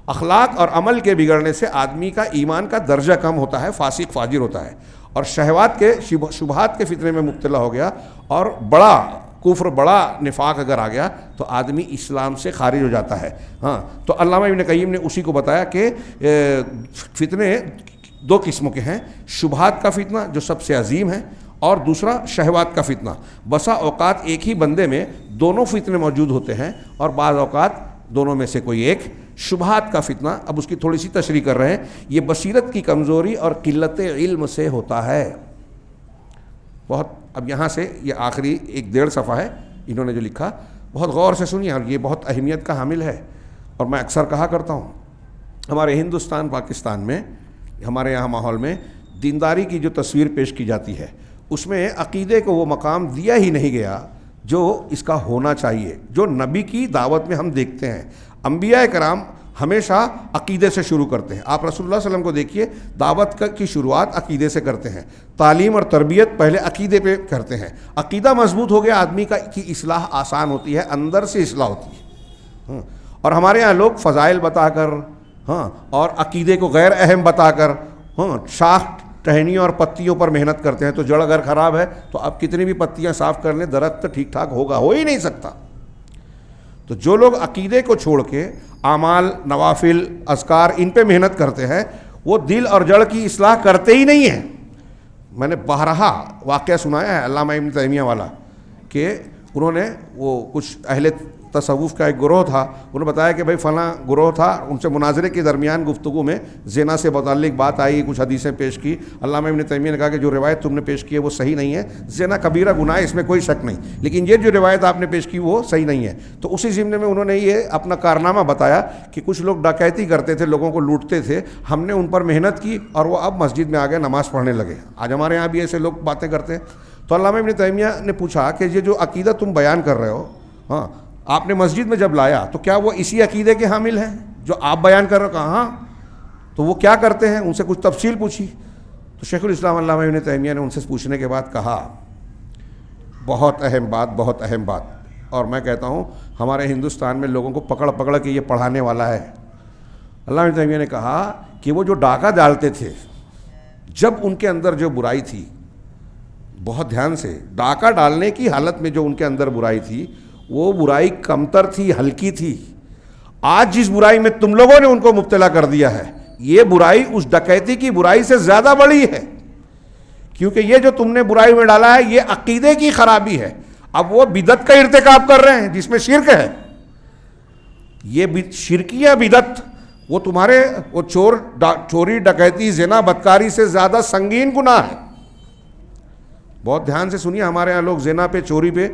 اخلاق اور عمل کے بگڑنے سے آدمی کا ایمان کا درجہ کم ہوتا ہے، فاسق فاجر ہوتا ہے. اور شبہات کے فتنے میں مبتلا ہو گیا اور بڑا کفر، بڑا نفاق اگر آ گیا تو آدمی اسلام سے خارج ہو جاتا ہے. تو علامہ ابن قیم نے اسی کو بتایا کہ فتنے دو قسموں کے ہیں. شبہات کا فتنہ جو سب سے عظیم ہے، اور دوسرا شہوات کا فتنہ. بسا اوقات ایک ہی بندے میں دونوں فتنے موجود ہوتے ہیں، اور بعض اوقات دونوں میں سے کوئی ایک. شبہات کا فتنہ، اب اس کی تھوڑی سی تشریح کر رہے ہیں، یہ بصیرت کی کمزوری اور قلت علم سے ہوتا ہے. بہت اب یہاں سے یہ آخری 1.5 صفحہ ہے انہوں نے جو لکھا، بہت غور سے سنیے، اور یہ بہت اہمیت کا حامل ہے. اور میں اکثر کہا کرتا ہوں ہمارے ہندوستان پاکستان میں، ہمارے یہاں ماحول میں دینداری کی جو تصویر پیش کی جاتی ہے اس میں عقیدے کو وہ مقام دیا ہی نہیں گیا جو اس کا ہونا چاہیے، جو نبی کی دعوت میں ہم دیکھتے ہیں. انبیاء کرام ہمیشہ عقیدے سے شروع کرتے ہیں. آپ رسول اللہ صلی اللہ علیہ وسلم کو دیکھیے، دعوت کی شروعات عقیدے سے کرتے ہیں، تعلیم اور تربیت پہلے عقیدے پہ کرتے ہیں. عقیدہ مضبوط ہو گیا آدمی کی اصلاح آسان ہوتی ہے، اندر سے اصلاح ہوتی ہے. اور ہمارے یہاں لوگ فضائل بتا کر اور عقیدے کو غیر اہم بتا کر شاخ ٹہنیوں اور پتیوں پر محنت کرتے ہیں. تو جڑ اگر خراب ہے تو اب کتنی بھی پتیاں صاف کر لیں درخت ٹھیک ٹھاک ہوگا، ہو ہی نہیں سکتا. تو جو لوگ عقیدے کو چھوڑ کے اعمال، نوافل، اذکار ان پہ محنت کرتے ہیں وہ دل اور جڑ کی اصلاح کرتے ہی نہیں ہیں. میں نے بارہا واقعہ سنایا ہے علامہ ابن تیمیہ والا کہ انہوں نے وہ کچھ اہل تصوف کا ایک گروہ تھا، انہوں نے بتایا کہ بھائی فلاں گروہ تھا، ان سے مناظرے کے درمیان گفتگو میں زنا سے متعلق بات آئی، کچھ حدیثیں پیش کی. علامہ ابن تیمیہ نے کہا کہ جو روایت تم نے پیش کی ہے وہ صحیح نہیں ہے، زنا کبیرہ گناہ ہے اس میں کوئی شک نہیں، لیکن یہ جو روایت آپ نے پیش کی وہ صحیح نہیں ہے. تو اسی ضمن میں انہوں نے یہ اپنا کارنامہ بتایا کہ کچھ لوگ ڈکیتی کرتے تھے، لوگوں کو لوٹتے تھے، ہم نے ان پر محنت کی اور وہ اب مسجد میں آ گئے نماز پڑھنے لگے. آج ہمارے یہاں بھی ایسے لوگ باتیں کرتے ہیں. تو علامہ ابن تیمیہ نے پوچھا کہ یہ جو عقیدہ تم بیان کر رہے ہو، آپ نے مسجد میں جب لایا تو کیا وہ اسی عقیدے کے حامل ہیں جو آپ بیان کر رہے ہو؟ کہا ہاں. تو وہ کیا کرتے ہیں؟ ان سے کچھ تفصیل پوچھی. تو شیخ الاسلام علامہ ابن تیمیہ نے ان سے پوچھنے کے بعد کہا بہت اہم بات، بہت اہم بات. اور میں کہتا ہوں ہمارے ہندوستان میں لوگوں کو پکڑ پکڑ کے یہ پڑھانے والا ہے. علامہ ابن تیمیہ نے کہا کہ وہ جو ڈاکہ ڈالتے تھے جب ان کے اندر جو برائی تھی، بہت دھیان سے، ڈاکہ ڈالنے کی حالت میں جو ان کے اندر برائی تھی وہ برائی کمتر تھی، ہلکی تھی. آج جس برائی میں تم لوگوں نے ان کو مبتلا کر دیا ہے یہ برائی اس ڈکیتی کی برائی سے زیادہ بڑی ہے، کیونکہ یہ جو تم نے برائی میں ڈالا ہے یہ عقیدے کی خرابی ہے. اب وہ بدعت کا ارتکاب کر رہے ہیں جس میں شرک ہے، یہ شرکیہ بدعت وہ تمہارے وہ چوری، ڈکیتی، زنا، بدکاری سے زیادہ سنگین گناہ ہے. بہت دھیان سے سنیے، ہمارے ہاں لوگ زنا پہ، چوری پہ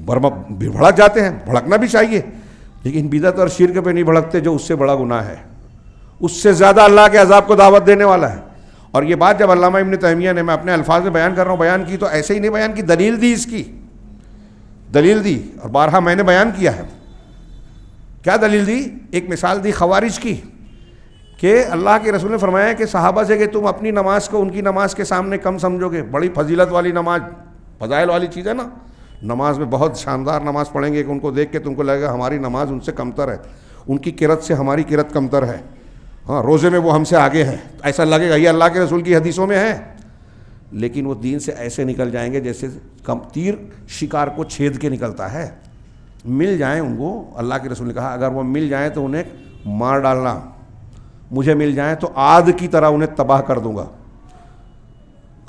بھڑک جاتے ہیں، بھڑکنا بھی چاہیے، لیکن بدعت اور شرک پہ نہیں بھڑکتے جو اس سے بڑا گناہ ہے، اس سے زیادہ اللہ کے عذاب کو دعوت دینے والا ہے. اور یہ بات جب علامہ ابن تیمیہ نے، میں اپنے الفاظ میں بیان کر رہا ہوں، بیان کی تو ایسے ہی نہیں بیان کی، دلیل دی، اس کی دلیل دی. اور بارہا میں نے بیان کیا ہے. کیا دلیل دی؟ ایک مثال دی خوارج کی کہ اللہ کے رسول نے فرمایا کہ صحابہ سے کہ تم اپنی نماز کو ان کی نماز کے سامنے کم سمجھو گے. بڑی فضیلت والی نماز، فضائل والی چیز ہے نا. نماز میں بہت شاندار نماز پڑھیں گے کہ ان کو دیکھ کے تم کو لگے گا ہماری نماز ان سے کمتر ہے، ان کی قرت سے ہماری قرت کمتر ہے. روزے میں وہ ہم سے آگے ہیں، ایسا لگے گا. یہ اللہ کے رسول کی حدیثوں میں ہے. لیکن وہ دین سے ایسے نکل جائیں گے جیسے تیر شکار کو چھید کے نکلتا ہے. مل جائیں ان کو، اللہ کے رسول نے کہا اگر وہ مل جائیں تو انہیں مار ڈالنا، مجھے مل جائیں تو عاد کی طرح انہیں تباہ کر دوں گا.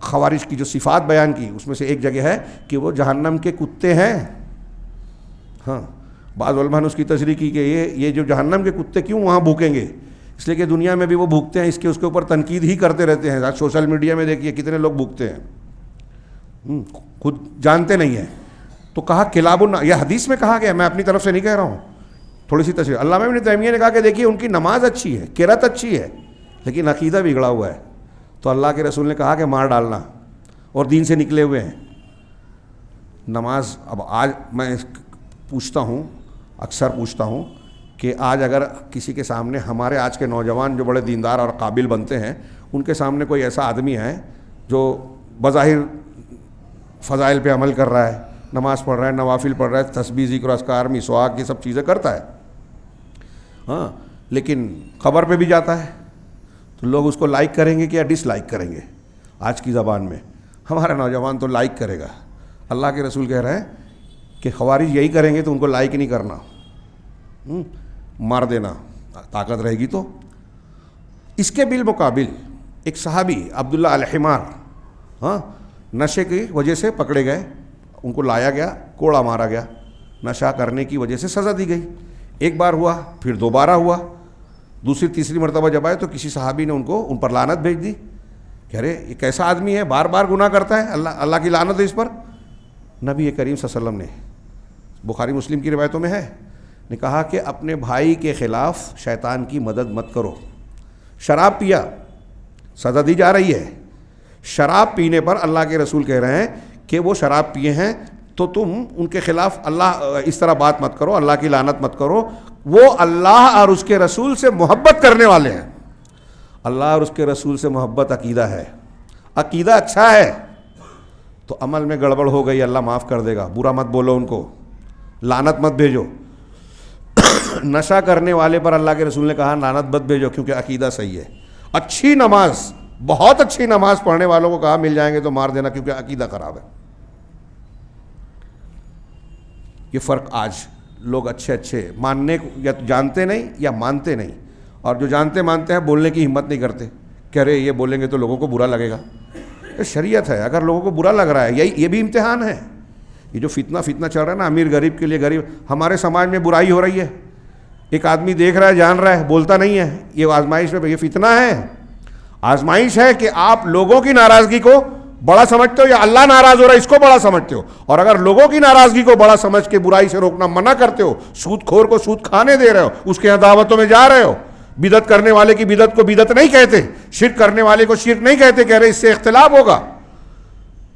خوارج کی جو صفات بیان کی اس میں سے ایک جگہ ہے کہ وہ جہنم کے کتے ہیں. بعض علماء نے اس کی تشریح کی کہ یہ جو جہنم کے کتے کیوں وہاں بھوکیں گے؟ اس لیے کہ دنیا میں بھی وہ بھوکتے ہیں، اس کے اوپر تنقید ہی کرتے رہتے ہیں. سوشل میڈیا میں دیکھیے کتنے لوگ بھوکتے ہیں، خود جانتے نہیں ہیں. تو کہا کلاب یہ حدیث میں کہا گیا، میں اپنی طرف سے نہیں کہہ رہا ہوں. تھوڑی سی تشریح علامہ ابن تیمیہ نے کہا کہ دیکھیے ان کی نماز اچھی ہے، قرات اچھی ہے، لیکن عقیدہ بگڑا ہوا ہے. تو اللہ کے رسول نے کہا کہ مار ڈالنا، اور دین سے نکلے ہوئے ہیں. نماز اب آج میں پوچھتا ہوں، اکثر پوچھتا ہوں کہ آج اگر کسی کے سامنے ہمارے آج کے نوجوان جو بڑے دیندار اور قابل بنتے ہیں ان کے سامنے کوئی ایسا آدمی ہے جو بظاہر فضائل پہ عمل کر رہا ہے، نماز پڑھ رہا ہے، نوافل پڑھ رہا ہے، تسبیح، ذکر، اذکار، مسواک، یہ سب چیزیں کرتا ہے، لیکن قبر پہ بھی جاتا ہے، تو لوگ اس کو لائک کریں گے کہ یا ڈس لائک کریں گے؟ آج کی زبان میں ہمارا نوجوان تو لائک کرے گا. اللہ کے رسول کہہ رہے ہیں کہ خوارج یہی کریں گے تو ان کو لائک نہیں کرنا، مار دینا طاقت رہے گی تو. اس کے بالمقابل ایک صحابی عبداللہ الحمار نشے کی وجہ سے پکڑے گئے، ان کو لایا گیا، کوڑا مارا گیا، نشہ کرنے کی وجہ سے سزا دی گئی. ایک بار ہوا، پھر دوبارہ ہوا، دوسری تیسری مرتبہ جب آئے تو کسی صحابی نے ان پر لعنت بھیج دی کہ ارے یہ کیسا آدمی ہے، بار بار گناہ کرتا ہے، اللہ کی لعنت ہے اس پر. نبی کریم صلی اللہ علیہ وسلم نے، بخاری مسلم کی روایتوں میں ہے، نے کہا کہ اپنے بھائی کے خلاف شیطان کی مدد مت کرو. شراب پیا، سزا دی جا رہی ہے. شراب پینے پر اللہ کے رسول کہہ رہے ہیں کہ وہ شراب پیے ہیں تو تم ان کے خلاف اس طرح بات مت کرو، اللہ کی لعنت مت کرو. وہ اللہ اور اس کے رسول سے محبت کرنے والے ہیں. اللہ اور اس کے رسول سے محبت عقیدہ ہے. عقیدہ اچھا ہے تو عمل میں گڑبڑ ہو گئی، اللہ معاف کر دے گا. برا مت بولو ان کو، لعنت مت بھیجو. نشہ کرنے والے پر اللہ کے رسول نے کہا لعنت مت بھیجو کیونکہ عقیدہ صحیح ہے. اچھی نماز، بہت اچھی نماز پڑھنے والوں کو کہا مل جائیں گے تو مار دینا کیونکہ عقیدہ خراب ہے. یہ فرق آج لوگ اچھے ماننے کو یا جانتے نہیں یا مانتے نہیں، اور جو جانتے مانتے ہیں بولنے کی ہمت نہیں کرتے کہ ارے یہ بولیں گے تو لوگوں کو برا لگے گا. یہ شریعت ہے، اگر لوگوں کو برا لگ رہا ہے یہ بھی امتحان ہے. یہ جو فتنہ چل رہا ہے نا، امیر غریب کے لیے غریب، ہمارے سماج میں برائی ہو رہی ہے. ایک آدمی دیکھ رہا ہے، جان رہا ہے، بولتا نہیں ہے. یہ آزمائش ہے، یہ فتنہ ہے. آزمائش ہے کہ آپ لوگوں کی ناراضگی کو بڑا سمجھتے ہو یا اللہ ناراض ہو رہا ہے اس کو بڑا سمجھتے ہو. اور اگر لوگوں کی ناراضگی کو بڑا سمجھ کے برائی سے روکنا منع کرتے ہو، سود خور کو سود کھانے دے رہے ہو، اس کے یہاں دعوتوں میں جا رہے ہو، بدعت کرنے والے کی بدعت کو بدعت نہیں کہتے، شرک کرنے والے کو شرک نہیں کہتے، کہہ رہے اس سے اختلاف ہوگا.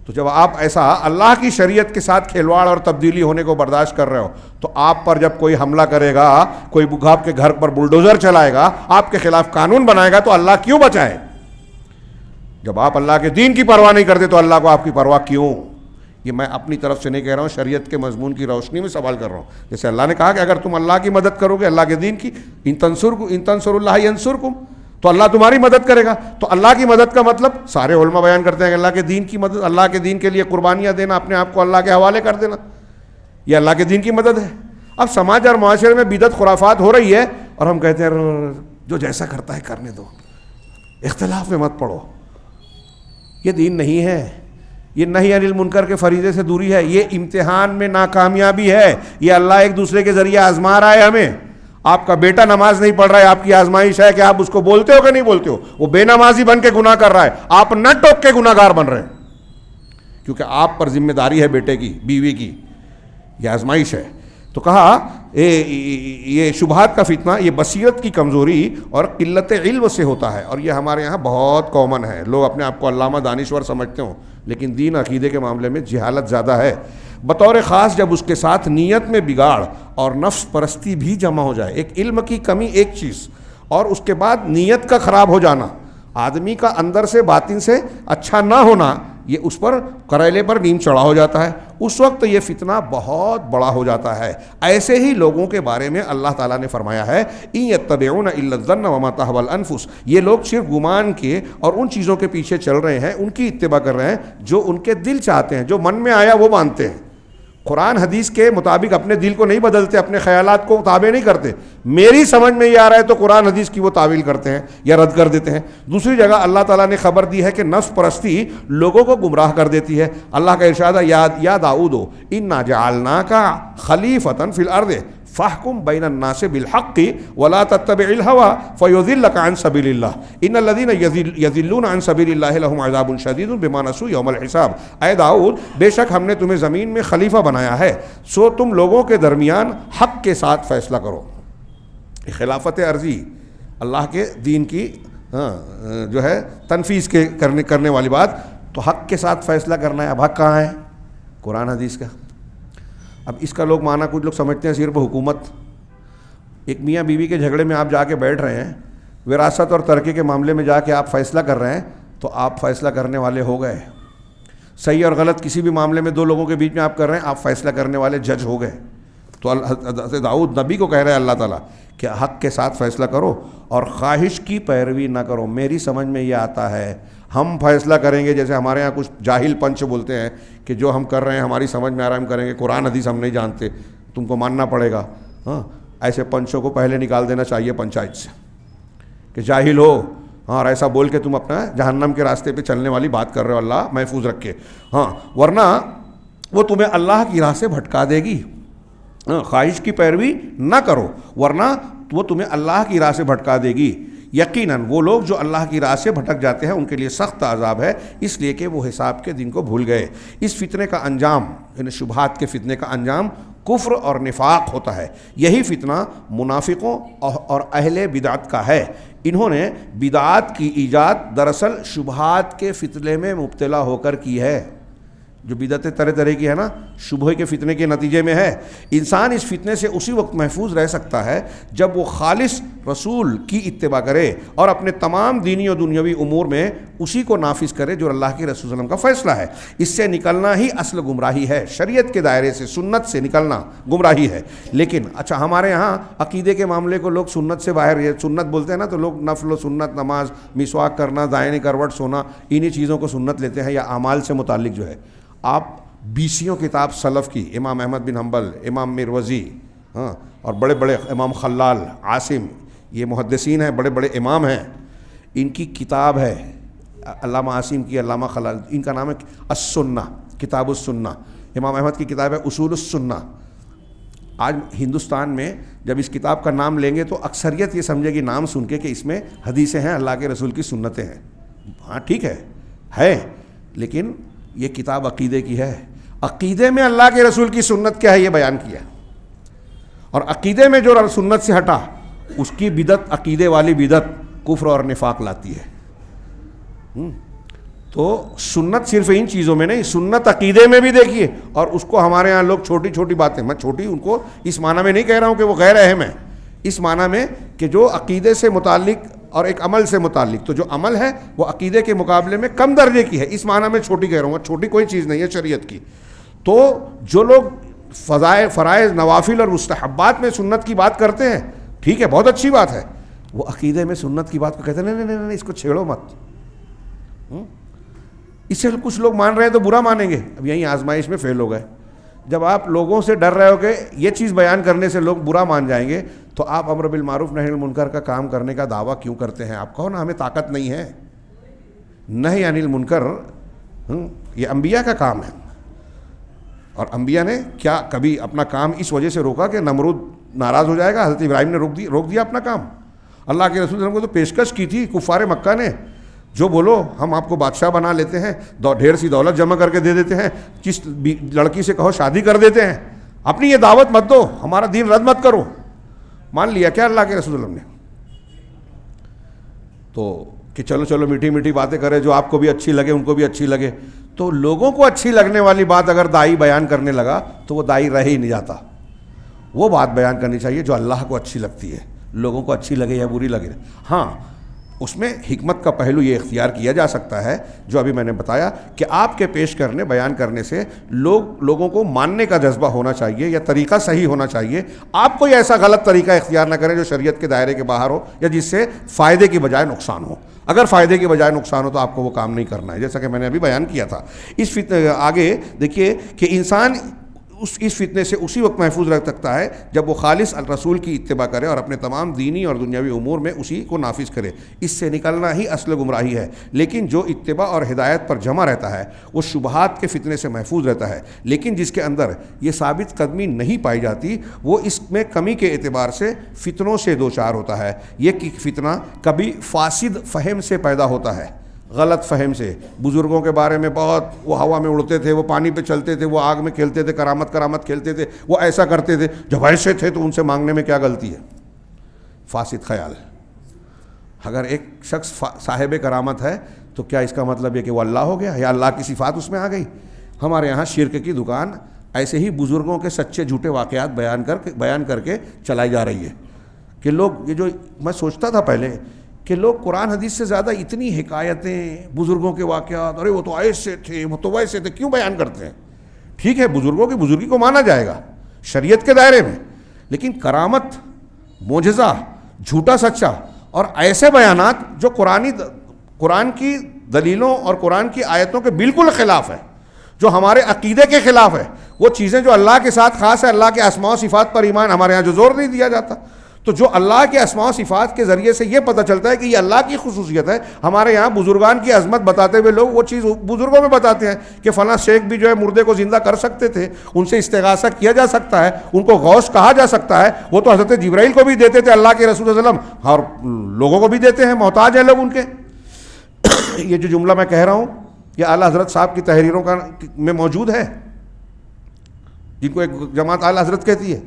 تو جب آپ ایسا اللہ کی شریعت کے ساتھ کھلواڑ اور تبدیلی ہونے کو برداشت کر رہے ہو تو آپ پر جب کوئی حملہ کرے گا، کوئی آپ کے گھر پر بلڈوزر چلائے گا، آپ کے خلاف قانون بنائے گا تو اللہ کیوں بچائے؟ جب آپ اللہ کے دین کی پرواہ نہیں کرتے تو اللہ کو آپ کی پرواہ کیوں؟ یہ میں اپنی طرف سے نہیں کہہ رہا ہوں، شریعت کے مضمون کی روشنی میں سوال کر رہا ہوں. جیسے اللہ نے کہا کہ اگر تم اللہ کی مدد کرو گے، اللہ کے دین کی، ان تنصروا اللہ ینصرکم، تو اللہ تمہاری مدد کرے گا. تو اللہ کی مدد کا مطلب سارے علماء بیان کرتے ہیں کہ اللہ کے دین کی مدد، اللہ کے دین کے لیے قربانیاں دینا، اپنے آپ کو اللہ کے حوالے کر دینا، یہ اللہ کے دین کی مدد ہے. اب سماج اور معاشرے میں بدعت خرافات ہو رہی ہے اور ہم کہتے ہیں جو جیسا کرتا ہے کرنے دو، اختلاف میں مت پڑو. یہ دین نہیں ہے، یہ نہی عن المنکر کے فریضے سے دوری ہے، یہ امتحان میں ناکامیابی ہے. یہ اللہ ایک دوسرے کے ذریعے آزما رہا ہے ہمیں. آپ کا بیٹا نماز نہیں پڑھ رہا ہے، آپ کی آزمائش ہے کہ آپ اس کو بولتے ہو کہ نہیں بولتے ہو. وہ بے نمازی بن کے گناہ کر رہا ہے، آپ نہ ٹوک کے گناہ گار بن رہے ہیں کیونکہ آپ پر ذمہ داری ہے بیٹے کی، بیوی کی. یہ آزمائش ہے. تو کہا یہ شبہات کا فتنہ یہ بصیرت کی کمزوری اور قلت علم سے ہوتا ہے، اور یہ ہمارے یہاں بہت کامن ہے. لوگ اپنے آپ کو علامہ دانشور سمجھتے ہوں لیکن دین عقیدے کے معاملے میں جہالت زیادہ ہے. بطور خاص جب اس کے ساتھ نیت میں بگاڑ اور نفس پرستی بھی جمع ہو جائے. ایک علم کی کمی ایک چیز، اور اس کے بعد نیت کا خراب ہو جانا، آدمی کا اندر سے باطن سے اچھا نہ ہونا، یہ اس پر کریلے پر نیم چڑھا ہو جاتا ہے. اس وقت یہ فتنہ بہت بڑا ہو جاتا ہے. ایسے ہی لوگوں کے بارے میں اللہ تعالیٰ نے فرمایا ہے ان یتبعون الا الظن وما تهوى الانفس، یہ لوگ صرف گمان کے اور ان چیزوں کے پیچھے چل رہے ہیں، ان کی اتباع کر رہے ہیں جو ان کے دل چاہتے ہیں، جو من میں آیا وہ مانتے ہیں. قرآن حدیث کے مطابق اپنے دل کو نہیں بدلتے، اپنے خیالات کو تابع نہیں کرتے. میری سمجھ میں یہ آ رہا ہے تو قرآن حدیث کی وہ تعویل کرتے ہیں یا رد کر دیتے ہیں. دوسری جگہ اللہ تعالیٰ نے خبر دی ہے کہ نفس پرستی لوگوں کو گمراہ کر دیتی ہے. اللہ کا ارشاد ہے یا داؤد انا جعلناک خلیفۃ فی الارض فاحکم بین الناس بالحق ولا تتبع الهوى فیضلک عن سبیل اللہ ان الذین یضلون عن سبیل اللہ لهم عذاب شدید بما نسوا یوم الحساب. اے داؤد، بے شک ہم نے تمہیں زمین میں خلیفہ بنایا ہے، سو تم لوگوں کے درمیان حق کے ساتھ فیصلہ کرو. خلافت عرضی اللہ کے دین کی جو ہے تنفیذ کے کرنے والی بات، تو حق کے ساتھ فیصلہ کرنا ہے. اب حق کہاں ہے؟ قرآن حدیث کا. اب اس کا لوگ معنی کچھ لوگ سمجھتے ہیں صرف حکومت. ایک میاں بیوی کے جھگڑے میں آپ جا کے بیٹھ رہے ہیں، وراثت اور ترکے کے معاملے میں جا کے آپ فیصلہ کر رہے ہیں تو آپ فیصلہ کرنے والے ہو گئے. صحیح اور غلط کسی بھی معاملے میں دو لوگوں کے بیچ میں آپ کر رہے ہیں، آپ فیصلہ کرنے والے جج ہو گئے. تو حضرت داؤد نبی کو کہہ رہے ہیں اللہ تعالیٰ کہ حق کے ساتھ فیصلہ کرو اور خواہش کی پیروی نہ کرو. میری سمجھ میں یہ آتا ہے، ہم فیصلہ کریں گے، جیسے ہمارے ہاں کچھ جاہل پنچ بولتے ہیں کہ جو ہم کر رہے ہیں ہماری سمجھ میں آ رہا ہے ہم کریں گے، قرآن حدیث ہم نہیں جانتے، تم کو ماننا پڑے گا. ہاں، ایسے پنچوں کو پہلے نکال دینا چاہیے پنچایت سے کہ جاہل ہو. ہاں، اور ایسا بول کے تم اپنا جہنم کے راستے پہ چلنے والی بات کر رہے ہو، اللہ محفوظ رکھے. ہاں، ورنہ وہ تمہیں اللہ کی راہ سے بھٹکا دے گی. خواہش کی پیروی نہ کرو ورنہ وہ تمہیں اللہ کی راہ سے بھٹکا دے گی. یقیناً وہ لوگ جو اللہ کی راہ سے بھٹک جاتے ہیں ان کے لیے سخت عذاب ہے، اس لیے کہ وہ حساب کے دن کو بھول گئے۔ اس فتنے کا انجام، یعنی شبہات کے فتنے کا انجام کفر اور نفاق ہوتا ہے۔ یہی فتنہ منافقوں اور اہل بدعت کا ہے۔ انہوں نے بدعات کی ایجاد دراصل شبہات کے فتنے میں مبتلا ہو کر کی ہے۔ جو بدعتیں طرح طرح کی ہے نا، شبہ کے فتنے کے نتیجے میں ہے۔ انسان اس فتنے سے اسی وقت محفوظ رہ سکتا ہے جب وہ خالص رسول کی اتباع کرے اور اپنے تمام دینی و دنیاوی امور میں اسی کو نافذ کرے جو اللہ کے رسول صلی اللہ علیہ وسلم کا فیصلہ ہے۔ اس سے نکلنا ہی اصل گمراہی ہے، شریعت کے دائرے سے، سنت سے نکلنا گمراہی ہے۔ لیکن اچھا، ہمارے ہاں عقیدے کے معاملے کو لوگ سنت سے باہر، یہ سنت بولتے ہیں نا، تو لوگ نفل و سنت، نماز، مسواک کرنا، دائیں کروٹ سونا، انہی چیزوں کو سنت لیتے ہیں، یا اعمال سے متعلق جو ہے۔ آپ بیسیوں کتاب سلف کی، امام احمد بن حنبل، امام مروزی، اور بڑے بڑے امام خلال، عاصم، یہ محدثین ہیں، بڑے بڑے امام ہیں، ان کی کتاب ہے، علامہ عاصم کی، علامہ خلال، ان کا نام ہے السنہ، کتاب السنہ۔ امام احمد کی کتاب ہے اصول السنہ۔ آج ہندوستان میں جب اس کتاب کا نام لیں گے تو اکثریت یہ سمجھے گی نام سن کے کہ اس میں حدیثیں ہیں، اللہ کے رسول کی سنتیں ہیں۔ ہاں ٹھیک ہے، لیکن یہ کتاب عقیدے کی ہے۔ عقیدے میں اللہ کے رسول کی سنت کیا ہے یہ بیان کیا، اور عقیدے میں جو سنت سے ہٹا اس کی بدعت، عقیدے والی بدعت کفر اور نفاق لاتی ہے۔ تو سنت صرف ان چیزوں میں نہیں، سنت عقیدے میں بھی دیکھیے، اور اس کو ہمارے ہاں لوگ چھوٹی چھوٹی باتیں، میں چھوٹی ان کو اس معنی میں نہیں کہہ رہا ہوں کہ وہ غیر اہم ہے، اس معنی میں کہ جو عقیدے سے متعلق اور ایک عمل سے متعلق، تو جو عمل ہے وہ عقیدے کے مقابلے میں کم درجے کی ہے، اس معنی میں چھوٹی کہہ رہا ہوں، چھوٹی کوئی چیز نہیں ہے شریعت کی۔ تو جو لوگ فرائض، نوافل اور مستحبات میں سنت کی بات کرتے ہیں، ٹھیک ہے، بہت اچھی بات ہے، وہ عقیدے میں سنت کی بات کو کہتے ہیں نہیں نہیں نہیں، اس کو چھیڑو مت۔ اس سے کچھ لوگ مان رہے ہیں تو برا مانیں گے، اب یہیں آزمائش میں فیل ہو گئے۔ جب آپ لوگوں سے ڈر رہے ہو کہ یہ چیز بیان کرنے سے لوگ برا مان جائیں گے، تو آپ امر بالمعروف نہی عن المنکر کا کام کرنے کا دعویٰ کیوں کرتے ہیں؟ آپ کہو نا ہمیں طاقت نہیں ہے۔ نہی عن المنکر یہ انبیاء کا کام ہے، اور انبیاء نے کیا کبھی اپنا کام اس وجہ سے روکا کہ نمرود ناراض ہو جائے گا؟ حضرت ابراہیم نے روک دیا اپنا کام۔ اللہ کے رسول صلی اللہ علیہ وسلم کو تو پیشکش کی تھی کفار مکہ نے، جو بولو ہم آپ کو بادشاہ بنا لیتے ہیں، ڈھیر سی دولت جمع کر کے دے دیتے ہیں، جس لڑکی سے کہو شادی کر دیتے ہیں، اپنی یہ دعوت مت دو، ہمارا دین رد مت کرو۔ مان لیا کیا اللہ کے رسول صلی اللہ علیہ وسلم نے؟ تو کہ چلو میٹھی میٹھی باتیں کرے جو آپ کو بھی اچھی لگے، ان کو بھی اچھی لگے۔ تو لوگوں کو اچھی لگنے والی بات اگر دائی بیان کرنے لگا تو وہ دائی رہ ہی نہیں جاتا۔ وہ بات بیان کرنی چاہیے جو اللہ کو اچھی لگتی ہے، لوگوں کو اچھی لگے یا بری لگے۔ ہاں، اس میں حکمت کا پہلو یہ اختیار کیا جا سکتا ہے جو ابھی میں نے بتایا کہ آپ کے پیش کرنے، بیان کرنے سے لوگوں کو ماننے کا جذبہ ہونا چاہیے، یا طریقہ صحیح ہونا چاہیے۔ آپ کوئی ایسا غلط طریقہ اختیار نہ کریں جو شریعت کے دائرے کے باہر ہو، یا جس سے فائدے کی بجائے نقصان ہو۔ اگر فائدے کی بجائے نقصان ہو تو آپ کو وہ کام نہیں کرنا ہے، جیسا کہ میں نے ابھی بیان کیا تھا۔ اس آگے دیکھیے کہ انسان اس فتنے سے اسی وقت محفوظ رہ سکتا ہے جب وہ خالص الرسول کی اتباع کرے اور اپنے تمام دینی اور دنیاوی امور میں اسی کو نافذ کرے۔ اس سے نکلنا ہی اصل گمراہی ہے۔ لیکن جو اتباع اور ہدایت پر جمع رہتا ہے وہ شبہات کے فتنے سے محفوظ رہتا ہے، لیکن جس کے اندر یہ ثابت قدمی نہیں پائی جاتی وہ اس میں کمی کے اعتبار سے فتنوں سے دوچار ہوتا ہے۔ یہ فتنہ کبھی فاسد فہم سے پیدا ہوتا ہے، غلط فہم سے۔ بزرگوں کے بارے میں بہت، وہ ہوا میں اڑتے تھے، وہ پانی پہ چلتے تھے، وہ آگ میں کھیلتے تھے، کرامت کھیلتے تھے، وہ ایسا کرتے تھے، جب ایسے تھے تو ان سے مانگنے میں کیا غلطی ہے؟ فاسد خیال۔ اگر ایک شخص صاحب کرامت ہے تو کیا اس کا مطلب ہے کہ وہ اللہ ہو گیا یا اللہ کی صفات اس میں آ گئی؟ ہمارے یہاں شرک کی دکان ایسے ہی بزرگوں کے سچے جھوٹے واقعات بیان کر کے چلائی جا رہی ہے کہ لوگ، یہ جو میں سوچتا تھا پہلے کہ لوگ قرآن حدیث سے زیادہ اتنی حکایتیں، بزرگوں کے واقعات، ارے وہ تو ایسے تھے، وہ تو ویسے تھے، کیوں بیان کرتے ہیں؟ ٹھیک ہے، بزرگوں کی بزرگی کو مانا جائے گا شریعت کے دائرے میں، لیکن کرامت، معجزہ، جھوٹا سچا اور ایسے بیانات جو قرآن کی دلیلوں اور قرآن کی آیتوں کے بالکل خلاف ہے، جو ہمارے عقیدے کے خلاف ہے، وہ چیزیں جو اللہ کے ساتھ خاص ہے، اللہ کے اسماء و صفات پر ایمان، ہمارے ہاں جو زور نہیں دیا جاتا۔ تو جو اللہ کے اسماء و صفات کے ذریعے سے یہ پتہ چلتا ہے کہ یہ اللہ کی خصوصیت ہے. ہمارے یہاں بزرگان کی عظمت بتاتے ہوئے لوگ وہ چیز بزرگوں میں بتاتے ہیں کہ فلاں شیخ بھی جو ہے مردے کو زندہ کر سکتے تھے, ان سے استغاثہ کیا جا سکتا ہے, ان کو غوث کہا جا سکتا ہے. وہ تو حضرت جبرائیل کو بھی دیتے تھے اللہ کے رسول صلی اللہ علیہ وسلم, اور لوگوں کو بھی دیتے ہیں, محتاج ہیں لوگ ان کے. یہ جو جملہ میں کہہ رہا ہوں یہ اعلیٰ حضرت صاحب کی تحریروں کا میں موجود ہے, جن کو ایک جماعت اعلیٰ حضرت کہتی ہے,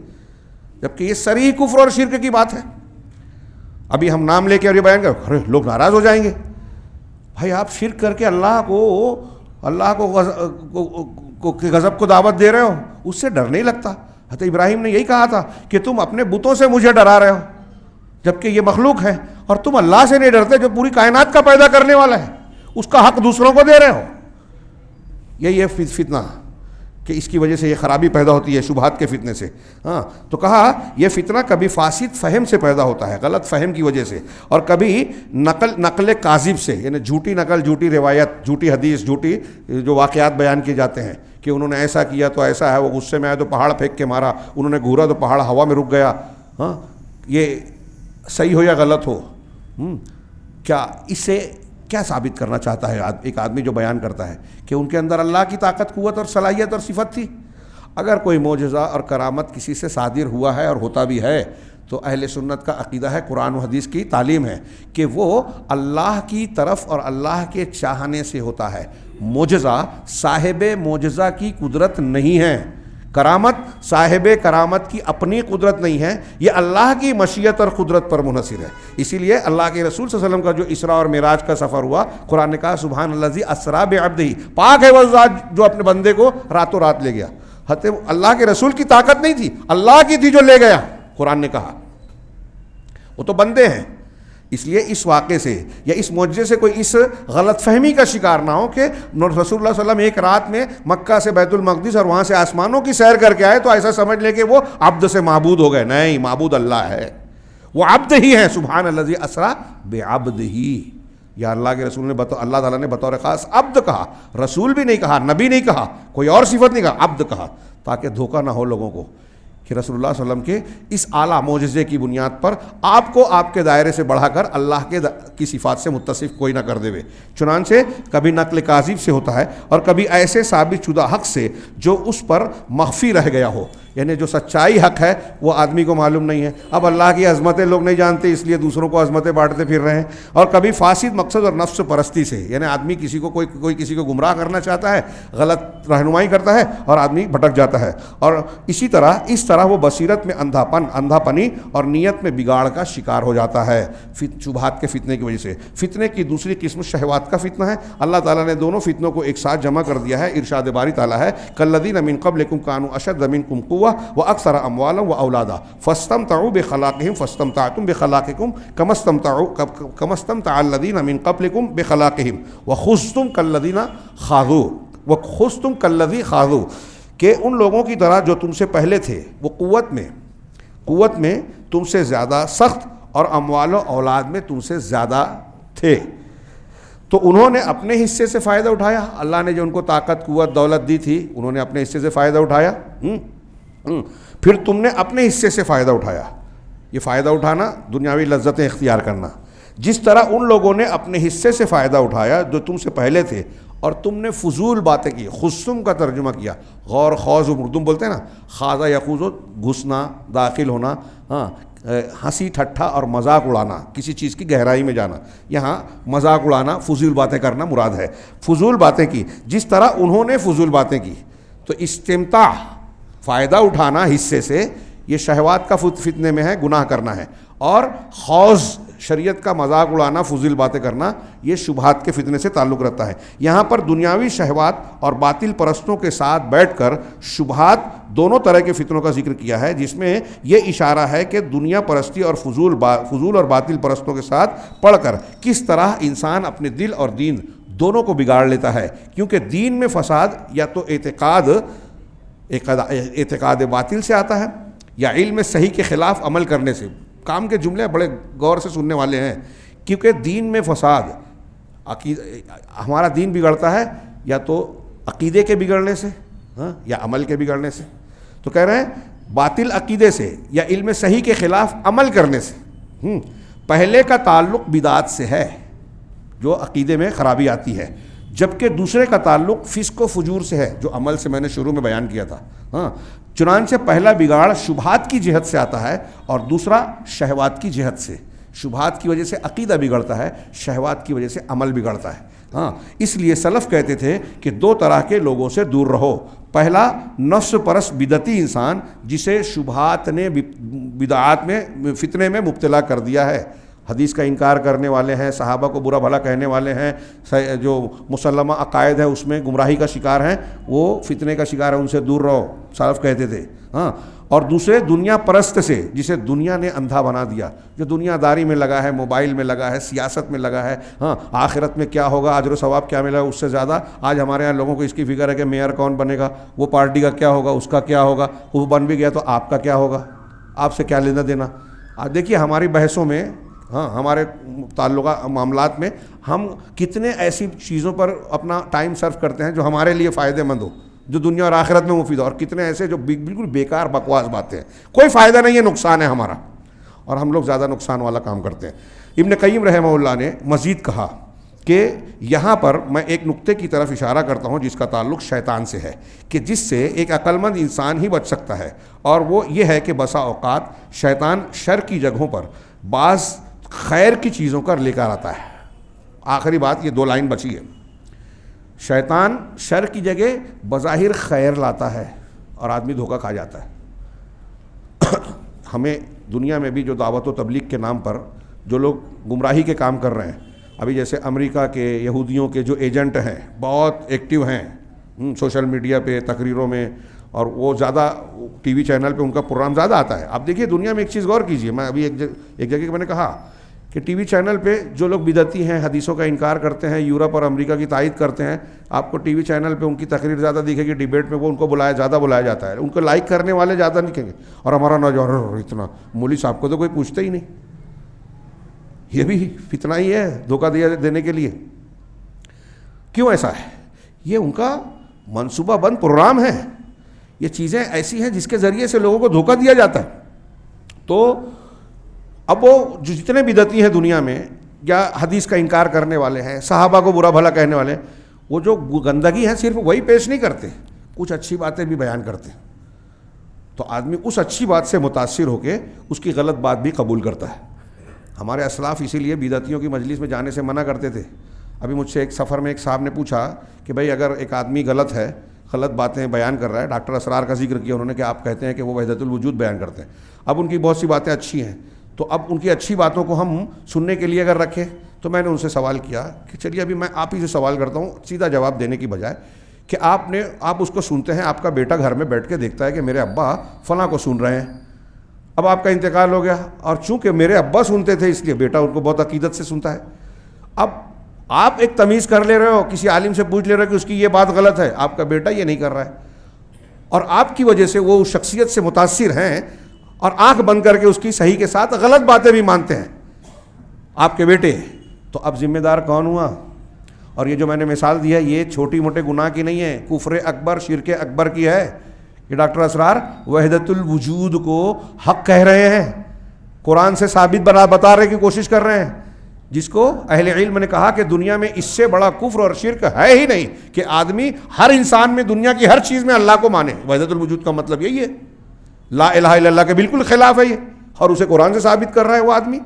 جبکہ یہ صریح کفر اور شرک کی بات ہے. ابھی ہم نام لے کے اور یہ بیان کر, ارے لوگ ناراض ہو جائیں گے. بھائی آپ شرک کر کے اللہ کو غضب کو دعوت دے رہے ہو, اس سے ڈر نہیں لگتا؟ حضرت ابراہیم نے یہی کہا تھا کہ تم اپنے بتوں سے مجھے ڈرا رہے ہو, جبکہ یہ مخلوق ہے, اور تم اللہ سے نہیں ڈرتے جو پوری کائنات کا پیدا کرنے والا ہے, اس کا حق دوسروں کو دے رہے ہو. یہ فتنہ کہ اس کی وجہ سے یہ خرابی پیدا ہوتی ہے شبہات کے فتنے سے. ہاں, تو کہا یہ فتنہ کبھی فاسد فہم سے پیدا ہوتا ہے, غلط فہم کی وجہ سے, اور کبھی نقل کاذب سے, یعنی جھوٹی نقل, جھوٹی روایت, جھوٹی حدیث, جھوٹی جو واقعات بیان کیے جاتے ہیں کہ انہوں نے ایسا کیا تو ایسا ہے, وہ غصے میں آئے تو پہاڑ پھینک کے مارا, انہوں نے گھورا تو پہاڑ ہوا میں رک گیا. ہاں, یہ صحیح ہو یا غلط ہو, کیا اس سے کیا ثابت کرنا چاہتا ہے ایک آدمی جو بیان کرتا ہے کہ ان کے اندر اللہ کی طاقت, قوت اور صلاحیت اور صفت تھی؟ اگر کوئی معجزہ اور کرامت کسی سے صادر ہوا ہے اور ہوتا بھی ہے تو اہل سنت کا عقیدہ ہے, قرآن و حدیث کی تعلیم ہے کہ وہ اللہ کی طرف اور اللہ کے چاہنے سے ہوتا ہے. معجزہ صاحب معجزہ کی قدرت نہیں ہے, کرامت صاحب کرامت کی اپنی قدرت نہیں ہے, یہ اللہ کی مشیت اور قدرت پر منحصر ہے. اسی لیے اللہ کے رسول صلی اللہ علیہ وسلم کا جو اسراء اور معراج کا سفر ہوا, قرآن نے کہا سبحان الذی اسریٰ بعبدہ, پاک ہے وہ ذات جو اپنے بندے کو راتوں رات لے گیا. اللہ کے رسول کی طاقت نہیں تھی, اللہ کی تھی جو لے گیا. قرآن نے کہا وہ تو بندے ہیں. اس لیے اس واقعے سے یا اس معجزے سے کوئی اس غلط فہمی کا شکار نہ ہو کہ رسول اللہ صلی اللہ علیہ وسلم ایک رات میں مکہ سے بیت المقدس اور وہاں سے آسمانوں کی سیر کر کے آئے تو ایسا سمجھ لے کہ وہ عبد سے معبود ہو گئے. نہیں, معبود اللہ ہے, وہ عبد ہی ہے. سبحان الذی اسریٰ بعبدہ, یا اللہ کے رسول نے اللہ تعالیٰ نے بطور خاص عبد کہا, رسول بھی نہیں کہا, نبی نہیں کہا, کوئی اور صفت نہیں کہا, عبد کہا, تاکہ دھوکہ نہ ہو لوگوں کو کہ رسول اللہ صلی اللہ علیہ وسلم کے اس اعلیٰ معجزے کی بنیاد پر آپ کو آپ کے دائرے سے بڑھا کر اللہ کی صفات سے متصف کوئی نہ کر دے. چنانچہ کبھی نقل کاذب سے ہوتا ہے اور کبھی ایسے ثابت شدہ حق سے جو اس پر مخفی رہ گیا ہو, یعنی جو سچائی حق ہے وہ آدمی کو معلوم نہیں ہے. اب اللہ کی عظمتیں لوگ نہیں جانتے اس لیے دوسروں کو عظمتیں بانٹتے پھر رہے ہیں. اور کبھی فاسد مقصد اور نفس پرستی سے, یعنی آدمی کسی کو کوئی کسی کو گمراہ کرنا چاہتا ہے, غلط رہنمائی کرتا ہے اور آدمی بھٹک جاتا ہے. اور اسی طرح وہ بصیرت میں اندھا پنی اور نیت میں بگاڑ کا شکار ہو جاتا ہے شبہات کے فتنے کی وجہ سے. فتنے کی دوسری قسم شہوات کا فتنہ ہے. اللہ تعالیٰ نے دونوں فتنوں کو ایک ساتھ جمع کر دیا ہے. ارشاد باری تعالیٰ ہے کالذین من قبلکم کانوا اشد منکم قوة واکثر اموالا واولادا فاستمتعوا بخلاقهم فاستمتعتم بخلاقکم کما استمتع الذین من قبلکم بخلاقهم وخذتم کالذی خاضوا, کہ ان لوگوں کی طرح جو تم سے پہلے تھے وہ قوت میں تم سے زیادہ سخت اور اموال و اولاد میں تم سے زیادہ تھے, تو انہوں نے اپنے حصے سے فائدہ اٹھایا. اللہ نے جو ان کو طاقت, قوت, دولت دی تھی انہوں نے اپنے حصے سے فائدہ اٹھایا. پھر تم نے اپنے حصے سے فائدہ اٹھایا. یہ فائدہ اٹھانا دنیاوی لذتیں اختیار کرنا. جس طرح ان لوگوں نے اپنے حصے سے فائدہ اٹھایا جو تم سے پہلے تھے, اور تم نے فضول باتیں کی. خصم کا ترجمہ کیا, غور خوض اردو بولتے ہیں نا, خاضہ یخوض, گھسنا, داخل ہونا, ہاں, ہنسی ٹھٹھا اور مذاق اڑانا, کسی چیز کی گہرائی میں جانا. یہاں مذاق اڑانا, فضول باتیں کرنا مراد ہے. فضول باتیں کی جس طرح انہوں نے فضول باتیں کی. تو استمتاع فائدہ اٹھانا حصے سے, یہ شہوات کا فتنے میں ہے, گناہ کرنا ہے. اور خوض شریعت کا مذاق اڑانا, فضول باتیں کرنا, یہ شبہات کے فتنے سے تعلق رکھتا ہے. یہاں پر دنیاوی شہوات اور باطل پرستوں کے ساتھ بیٹھ کر شبہات دونوں طرح کے فتنوں کا ذکر کیا ہے, جس میں یہ اشارہ ہے کہ دنیا پرستی اور فضول اور باطل پرستوں کے ساتھ پڑھ کر کس طرح انسان اپنے دل اور دین دونوں کو بگاڑ لیتا ہے. کیونکہ دین میں فساد یا تو اعتقاد باطل سے آتا ہے یا علم صحیح کے خلاف عمل کرنے سے. کام کے جملے بڑے غور سے سننے والے ہیں, کیونکہ دین میں فساد, ہمارا دین بگڑتا ہے یا تو عقیدے کے بگڑنے سے, یا عمل کے بگڑنے سے. تو کہہ رہے ہیں باطل عقیدے سے یا علم صحیح کے خلاف عمل کرنے سے، پہلے کا تعلق بدعات سے ہے جو عقیدے میں خرابی آتی ہے، جبکہ دوسرے کا تعلق فسق و فجور سے ہے جو عمل سے میں نے شروع میں بیان کیا تھا۔ چنانچہ پہلا بگاڑ شبہات کی جہت سے آتا ہے اور دوسرا شہوات کی جہت سے۔ شبہات کی وجہ سے عقیدہ بگڑتا ہے، شہوات کی وجہ سے عمل بگڑتا ہے۔ اس لیے سلف کہتے تھے کہ دو طرح کے لوگوں سے دور رہو۔ پہلا نفس پرست بدعتی انسان جسے شبہات نے بدعات میں فتنے میں مبتلا کر دیا ہے، حدیث کا انکار کرنے والے ہیں، صحابہ کو برا بھلا کہنے والے ہیں، جو مسلمہ عقائد ہیں اس میں گمراہی کا شکار ہیں، وہ فتنے کا شکار ہے، ان سے دور رہو، سلف کہتے تھے۔ اور دوسرے دنیا پرست سے جسے دنیا نے اندھا بنا دیا، جو دنیا داری میں لگا ہے، موبائل میں لگا ہے، سیاست میں لگا ہے، آخرت میں کیا ہوگا، اجر و ثواب کیا ملے گا، اس سے زیادہ آج ہمارے یہاں لوگوں کو اس کی فکر ہے کہ میئر کون بنے گا، وہ پارٹی کا کیا ہوگا، اس کا کیا ہوگا، وہ بن بھی گیا تو آپ کا کیا ہوگا، آپ سے کیا لینا دینا۔ آج دیکھیے ہماری بحثوں میں، ہمارے تعلقہ معاملات میں ہم کتنے ایسی چیزوں پر اپنا ٹائم صرف کرتے ہیں جو ہمارے لیے فائدہ مند ہو، جو دنیا اور آخرت میں مفید ہو، اور کتنے ایسے جو بالکل بیکار بکواس باتیں ہیں، کوئی فائدہ نہیں ہے، نقصان ہے ہمارا، اور ہم لوگ زیادہ نقصان والا کام کرتے ہیں۔ ابن قیم رحمہ اللہ نے مزید کہا کہ یہاں پر میں ایک نقطے کی طرف اشارہ کرتا ہوں جس کا تعلق شیطان سے ہے، کہ جس سے ایک عقل مند انسان ہی بچ سکتا ہے، اور وہ یہ ہے کہ بسا اوقات شیطان شر کی جگہوں پر بعض خیر کی چیزوں کا لے کر آتا ہے۔ آخری بات، یہ 2 لائن بچی ہے۔ شیطان شر کی جگہ بظاہر خیر لاتا ہے اور آدمی دھوکہ کھا جاتا ہے۔ ہمیں دنیا میں بھی جو دعوت و تبلیغ کے نام پر جو لوگ گمراہی کے کام کر رہے ہیں، ابھی جیسے امریکہ کے یہودیوں کے جو ایجنٹ ہیں بہت ایکٹیو ہیں سوشل میڈیا پہ، تقریروں میں، اور وہ زیادہ ٹی وی چینل پہ ان کا پروگرام زیادہ آتا ہے۔ آپ دیکھیے دنیا میں ایک چیز غور کیجئے، میں ابھی ایک جگہ میں نے کہا کہ ٹی وی چینل پہ جو لوگ بدعتی ہیں، حدیثوں کا انکار کرتے ہیں، یورپ اور امریکہ کی تائید کرتے ہیں، آپ کو ٹی وی چینل پہ ان کی تقریر زیادہ دکھے گی، ڈیبیٹ میں وہ ان کو زیادہ بلایا جاتا ہے، ان کو لائک کرنے والے زیادہ دکھیں گے، اور ہمارا نوجوان اتنا مولوی صاحب کو تو کوئی پوچھتا ہی نہیں۔ یہ بھی فتنہ ہی ہے، دھوکہ دینے کے لیے۔ کیوں ایسا ہے؟ یہ ان کا منصوبہ بند پروگرام ہے، یہ چیزیں ایسی ہیں جس کے ذریعے سے لوگوں کو دھوکہ دیا جاتا ہے۔ تو اب وہ جو جتنے بدعتی ہیں دنیا میں، یا حدیث کا انکار کرنے والے ہیں، صحابہ کو برا بھلا کہنے والے ہیں، وہ جو گندگی ہے صرف وہی پیش نہیں کرتے، کچھ اچھی باتیں بھی بیان کرتے ہیں، تو آدمی اس اچھی بات سے متاثر ہو کے اس کی غلط بات بھی قبول کرتا ہے۔ ہمارے اسلاف اسی لیے بدعتیوں کی مجلس میں جانے سے منع کرتے تھے۔ ابھی مجھ سے ایک سفر میں ایک صاحب نے پوچھا کہ بھائی اگر ایک آدمی غلط ہے، غلط باتیں بیان کر رہا ہے، ڈاکٹر اسرار کا ذکر کیا انہوں نے کہ آپ کہتے ہیں کہ وہ وحدت الوجود بیان کرتے ہیں، اب ان کی بہت سی باتیں اچھی ہیں، تو اب ان کی اچھی باتوں کو ہم سننے کے لیے اگر رکھیں، تو میں نے ان سے سوال کیا کہ چلیے ابھی میں آپ ہی سے سوال کرتا ہوں سیدھا جواب دینے کی بجائے، کہ آپ اس کو سنتے ہیں، آپ کا بیٹا گھر میں بیٹھ کے دیکھتا ہے کہ میرے ابا فلاں کو سن رہے ہیں، اب آپ کا انتقال ہو گیا، اور چونکہ میرے ابا سنتے تھے اس لیے بیٹا ان کو بہت عقیدت سے سنتا ہے۔ اب آپ ایک تمیز کر لے رہے ہو، کسی عالم سے پوچھ لے رہے ہو کہ اس کی یہ بات غلط ہے، آپ کا بیٹا یہ نہیں کر رہا ہے، اور آپ کی وجہ سے وہ اس شخصیت سے متاثر ہیں اور آنکھ بند کر کے اس کی صحیح کے ساتھ غلط باتیں بھی مانتے ہیں آپ کے بیٹے، تو اب ذمہ دار کون ہوا؟ اور یہ جو میں نے مثال دی ہے یہ چھوٹی موٹے گناہ کی نہیں ہے، کفر اکبر، شرک اکبر کی ہے۔ کہ ڈاکٹر اسرار وحدت الوجود کو حق کہہ رہے ہیں، قرآن سے ثابت بتانے کی کوشش کر رہے ہیں، جس کو اہل علم نے کہا کہ دنیا میں اس سے بڑا کفر اور شرک ہے ہی نہیں کہ آدمی ہر انسان میں دنیا کی ہر چیز میں اللہ کو مانے۔ وحدت الوجود کا مطلب یہی ہے، لا الہ الا اللہ کے بالکل خلاف ہے یہ، اور اسے قرآن سے ثابت کر رہا ہے وہ آدمی۔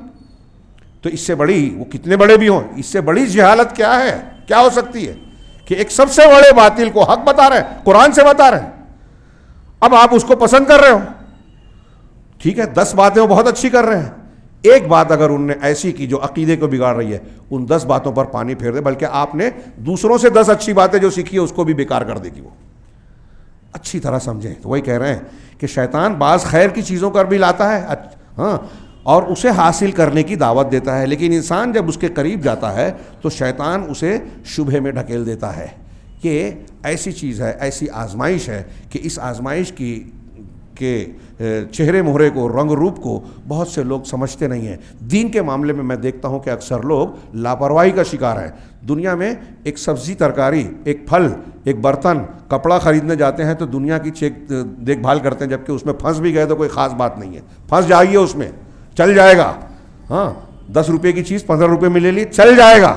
تو اس سے بڑی، وہ کتنے بڑے بھی ہوں، اس سے بڑی جہالت کیا ہے، کیا ہو سکتی ہے کہ ایک سب سے بڑے باطل کو حق بتا رہے ہیں، قرآن سے بتا رہے ہیں، اب آپ اس کو پسند کر رہے ہو۔ ٹھیک ہے، 10 باتیں وہ بہت اچھی کر رہے ہیں، ایک بات اگر انہوں نے ایسی کی جو عقیدے کو بگاڑ رہی ہے، ان 10 باتوں پر پانی پھیر دے، بلکہ آپ نے دوسروں سے 10 اچھی باتیں جو سیکھی ہے اس کو بھی بیکار کر دے گی۔ وہ اچھی طرح سمجھیں تو وہی کہہ رہے ہیں کہ شیطان بعض خیر کی چیزوں پر بھی لاتا ہے، اور اسے حاصل کرنے کی دعوت دیتا ہے، لیکن انسان جب اس کے قریب جاتا ہے تو شیطان اسے شبہے میں ڈھکیل دیتا ہے۔ یہ ایسی چیز ہے، ایسی آزمائش ہے کہ اس آزمائش کے چہرے مہرے کو، رنگ روپ کو بہت سے لوگ سمجھتے نہیں ہیں۔ دین کے معاملے میں دیکھتا ہوں کہ اکثر لوگ لاپرواہی کا شکار ہیں۔ دنیا میں ایک سبزی ترکاری، ایک پھل، ایک برتن، کپڑا خریدنے جاتے ہیں تو دنیا کی دیکھ بھال کرتے ہیں، جبکہ اس میں پھنس بھی گئے تو کوئی خاص بات نہیں ہے، پھنس جائیے اس میں، چل جائے گا۔ ہاں 10 روپے کی چیز 15 روپے میں لے لی، چل جائے گا۔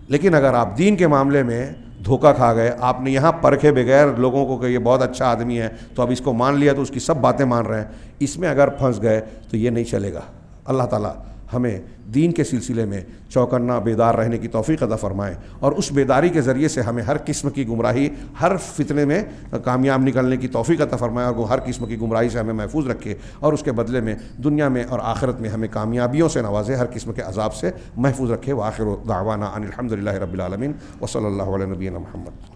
لیکن اگر آپ دین کے معاملے میں دھوکہ کھا گئے، آپ نے یہاں پرکھے بغیر لوگوں کو کہ یہ بہت اچھا آدمی ہے تو اب اس کو مان لیا تو اس کی سب باتیں مان رہے ہیں، اس میں اگر پھنس گئے تو یہ نہیں چلے گا۔ اللہ تعالیٰ ہمیں دین کے سلسلے میں چوکنا بیدار رہنے کی توفیق عطا فرمائے، اور اس بیداری کے ذریعے سے ہمیں ہر قسم کی گمراہی، ہر فتنے میں کامیاب نکلنے کی توفیق عطا فرمائے، اور وہ ہر قسم کی گمراہی سے ہمیں محفوظ رکھے، اور اس کے بدلے میں دنیا میں اور آخرت میں ہمیں کامیابیوں سے نوازے، ہر قسم کے عذاب سے محفوظ رکھے۔ وآخر دعوانا ان الحمد للہ رب العالمین، وصلی اللہ علیہ نبینا محمد۔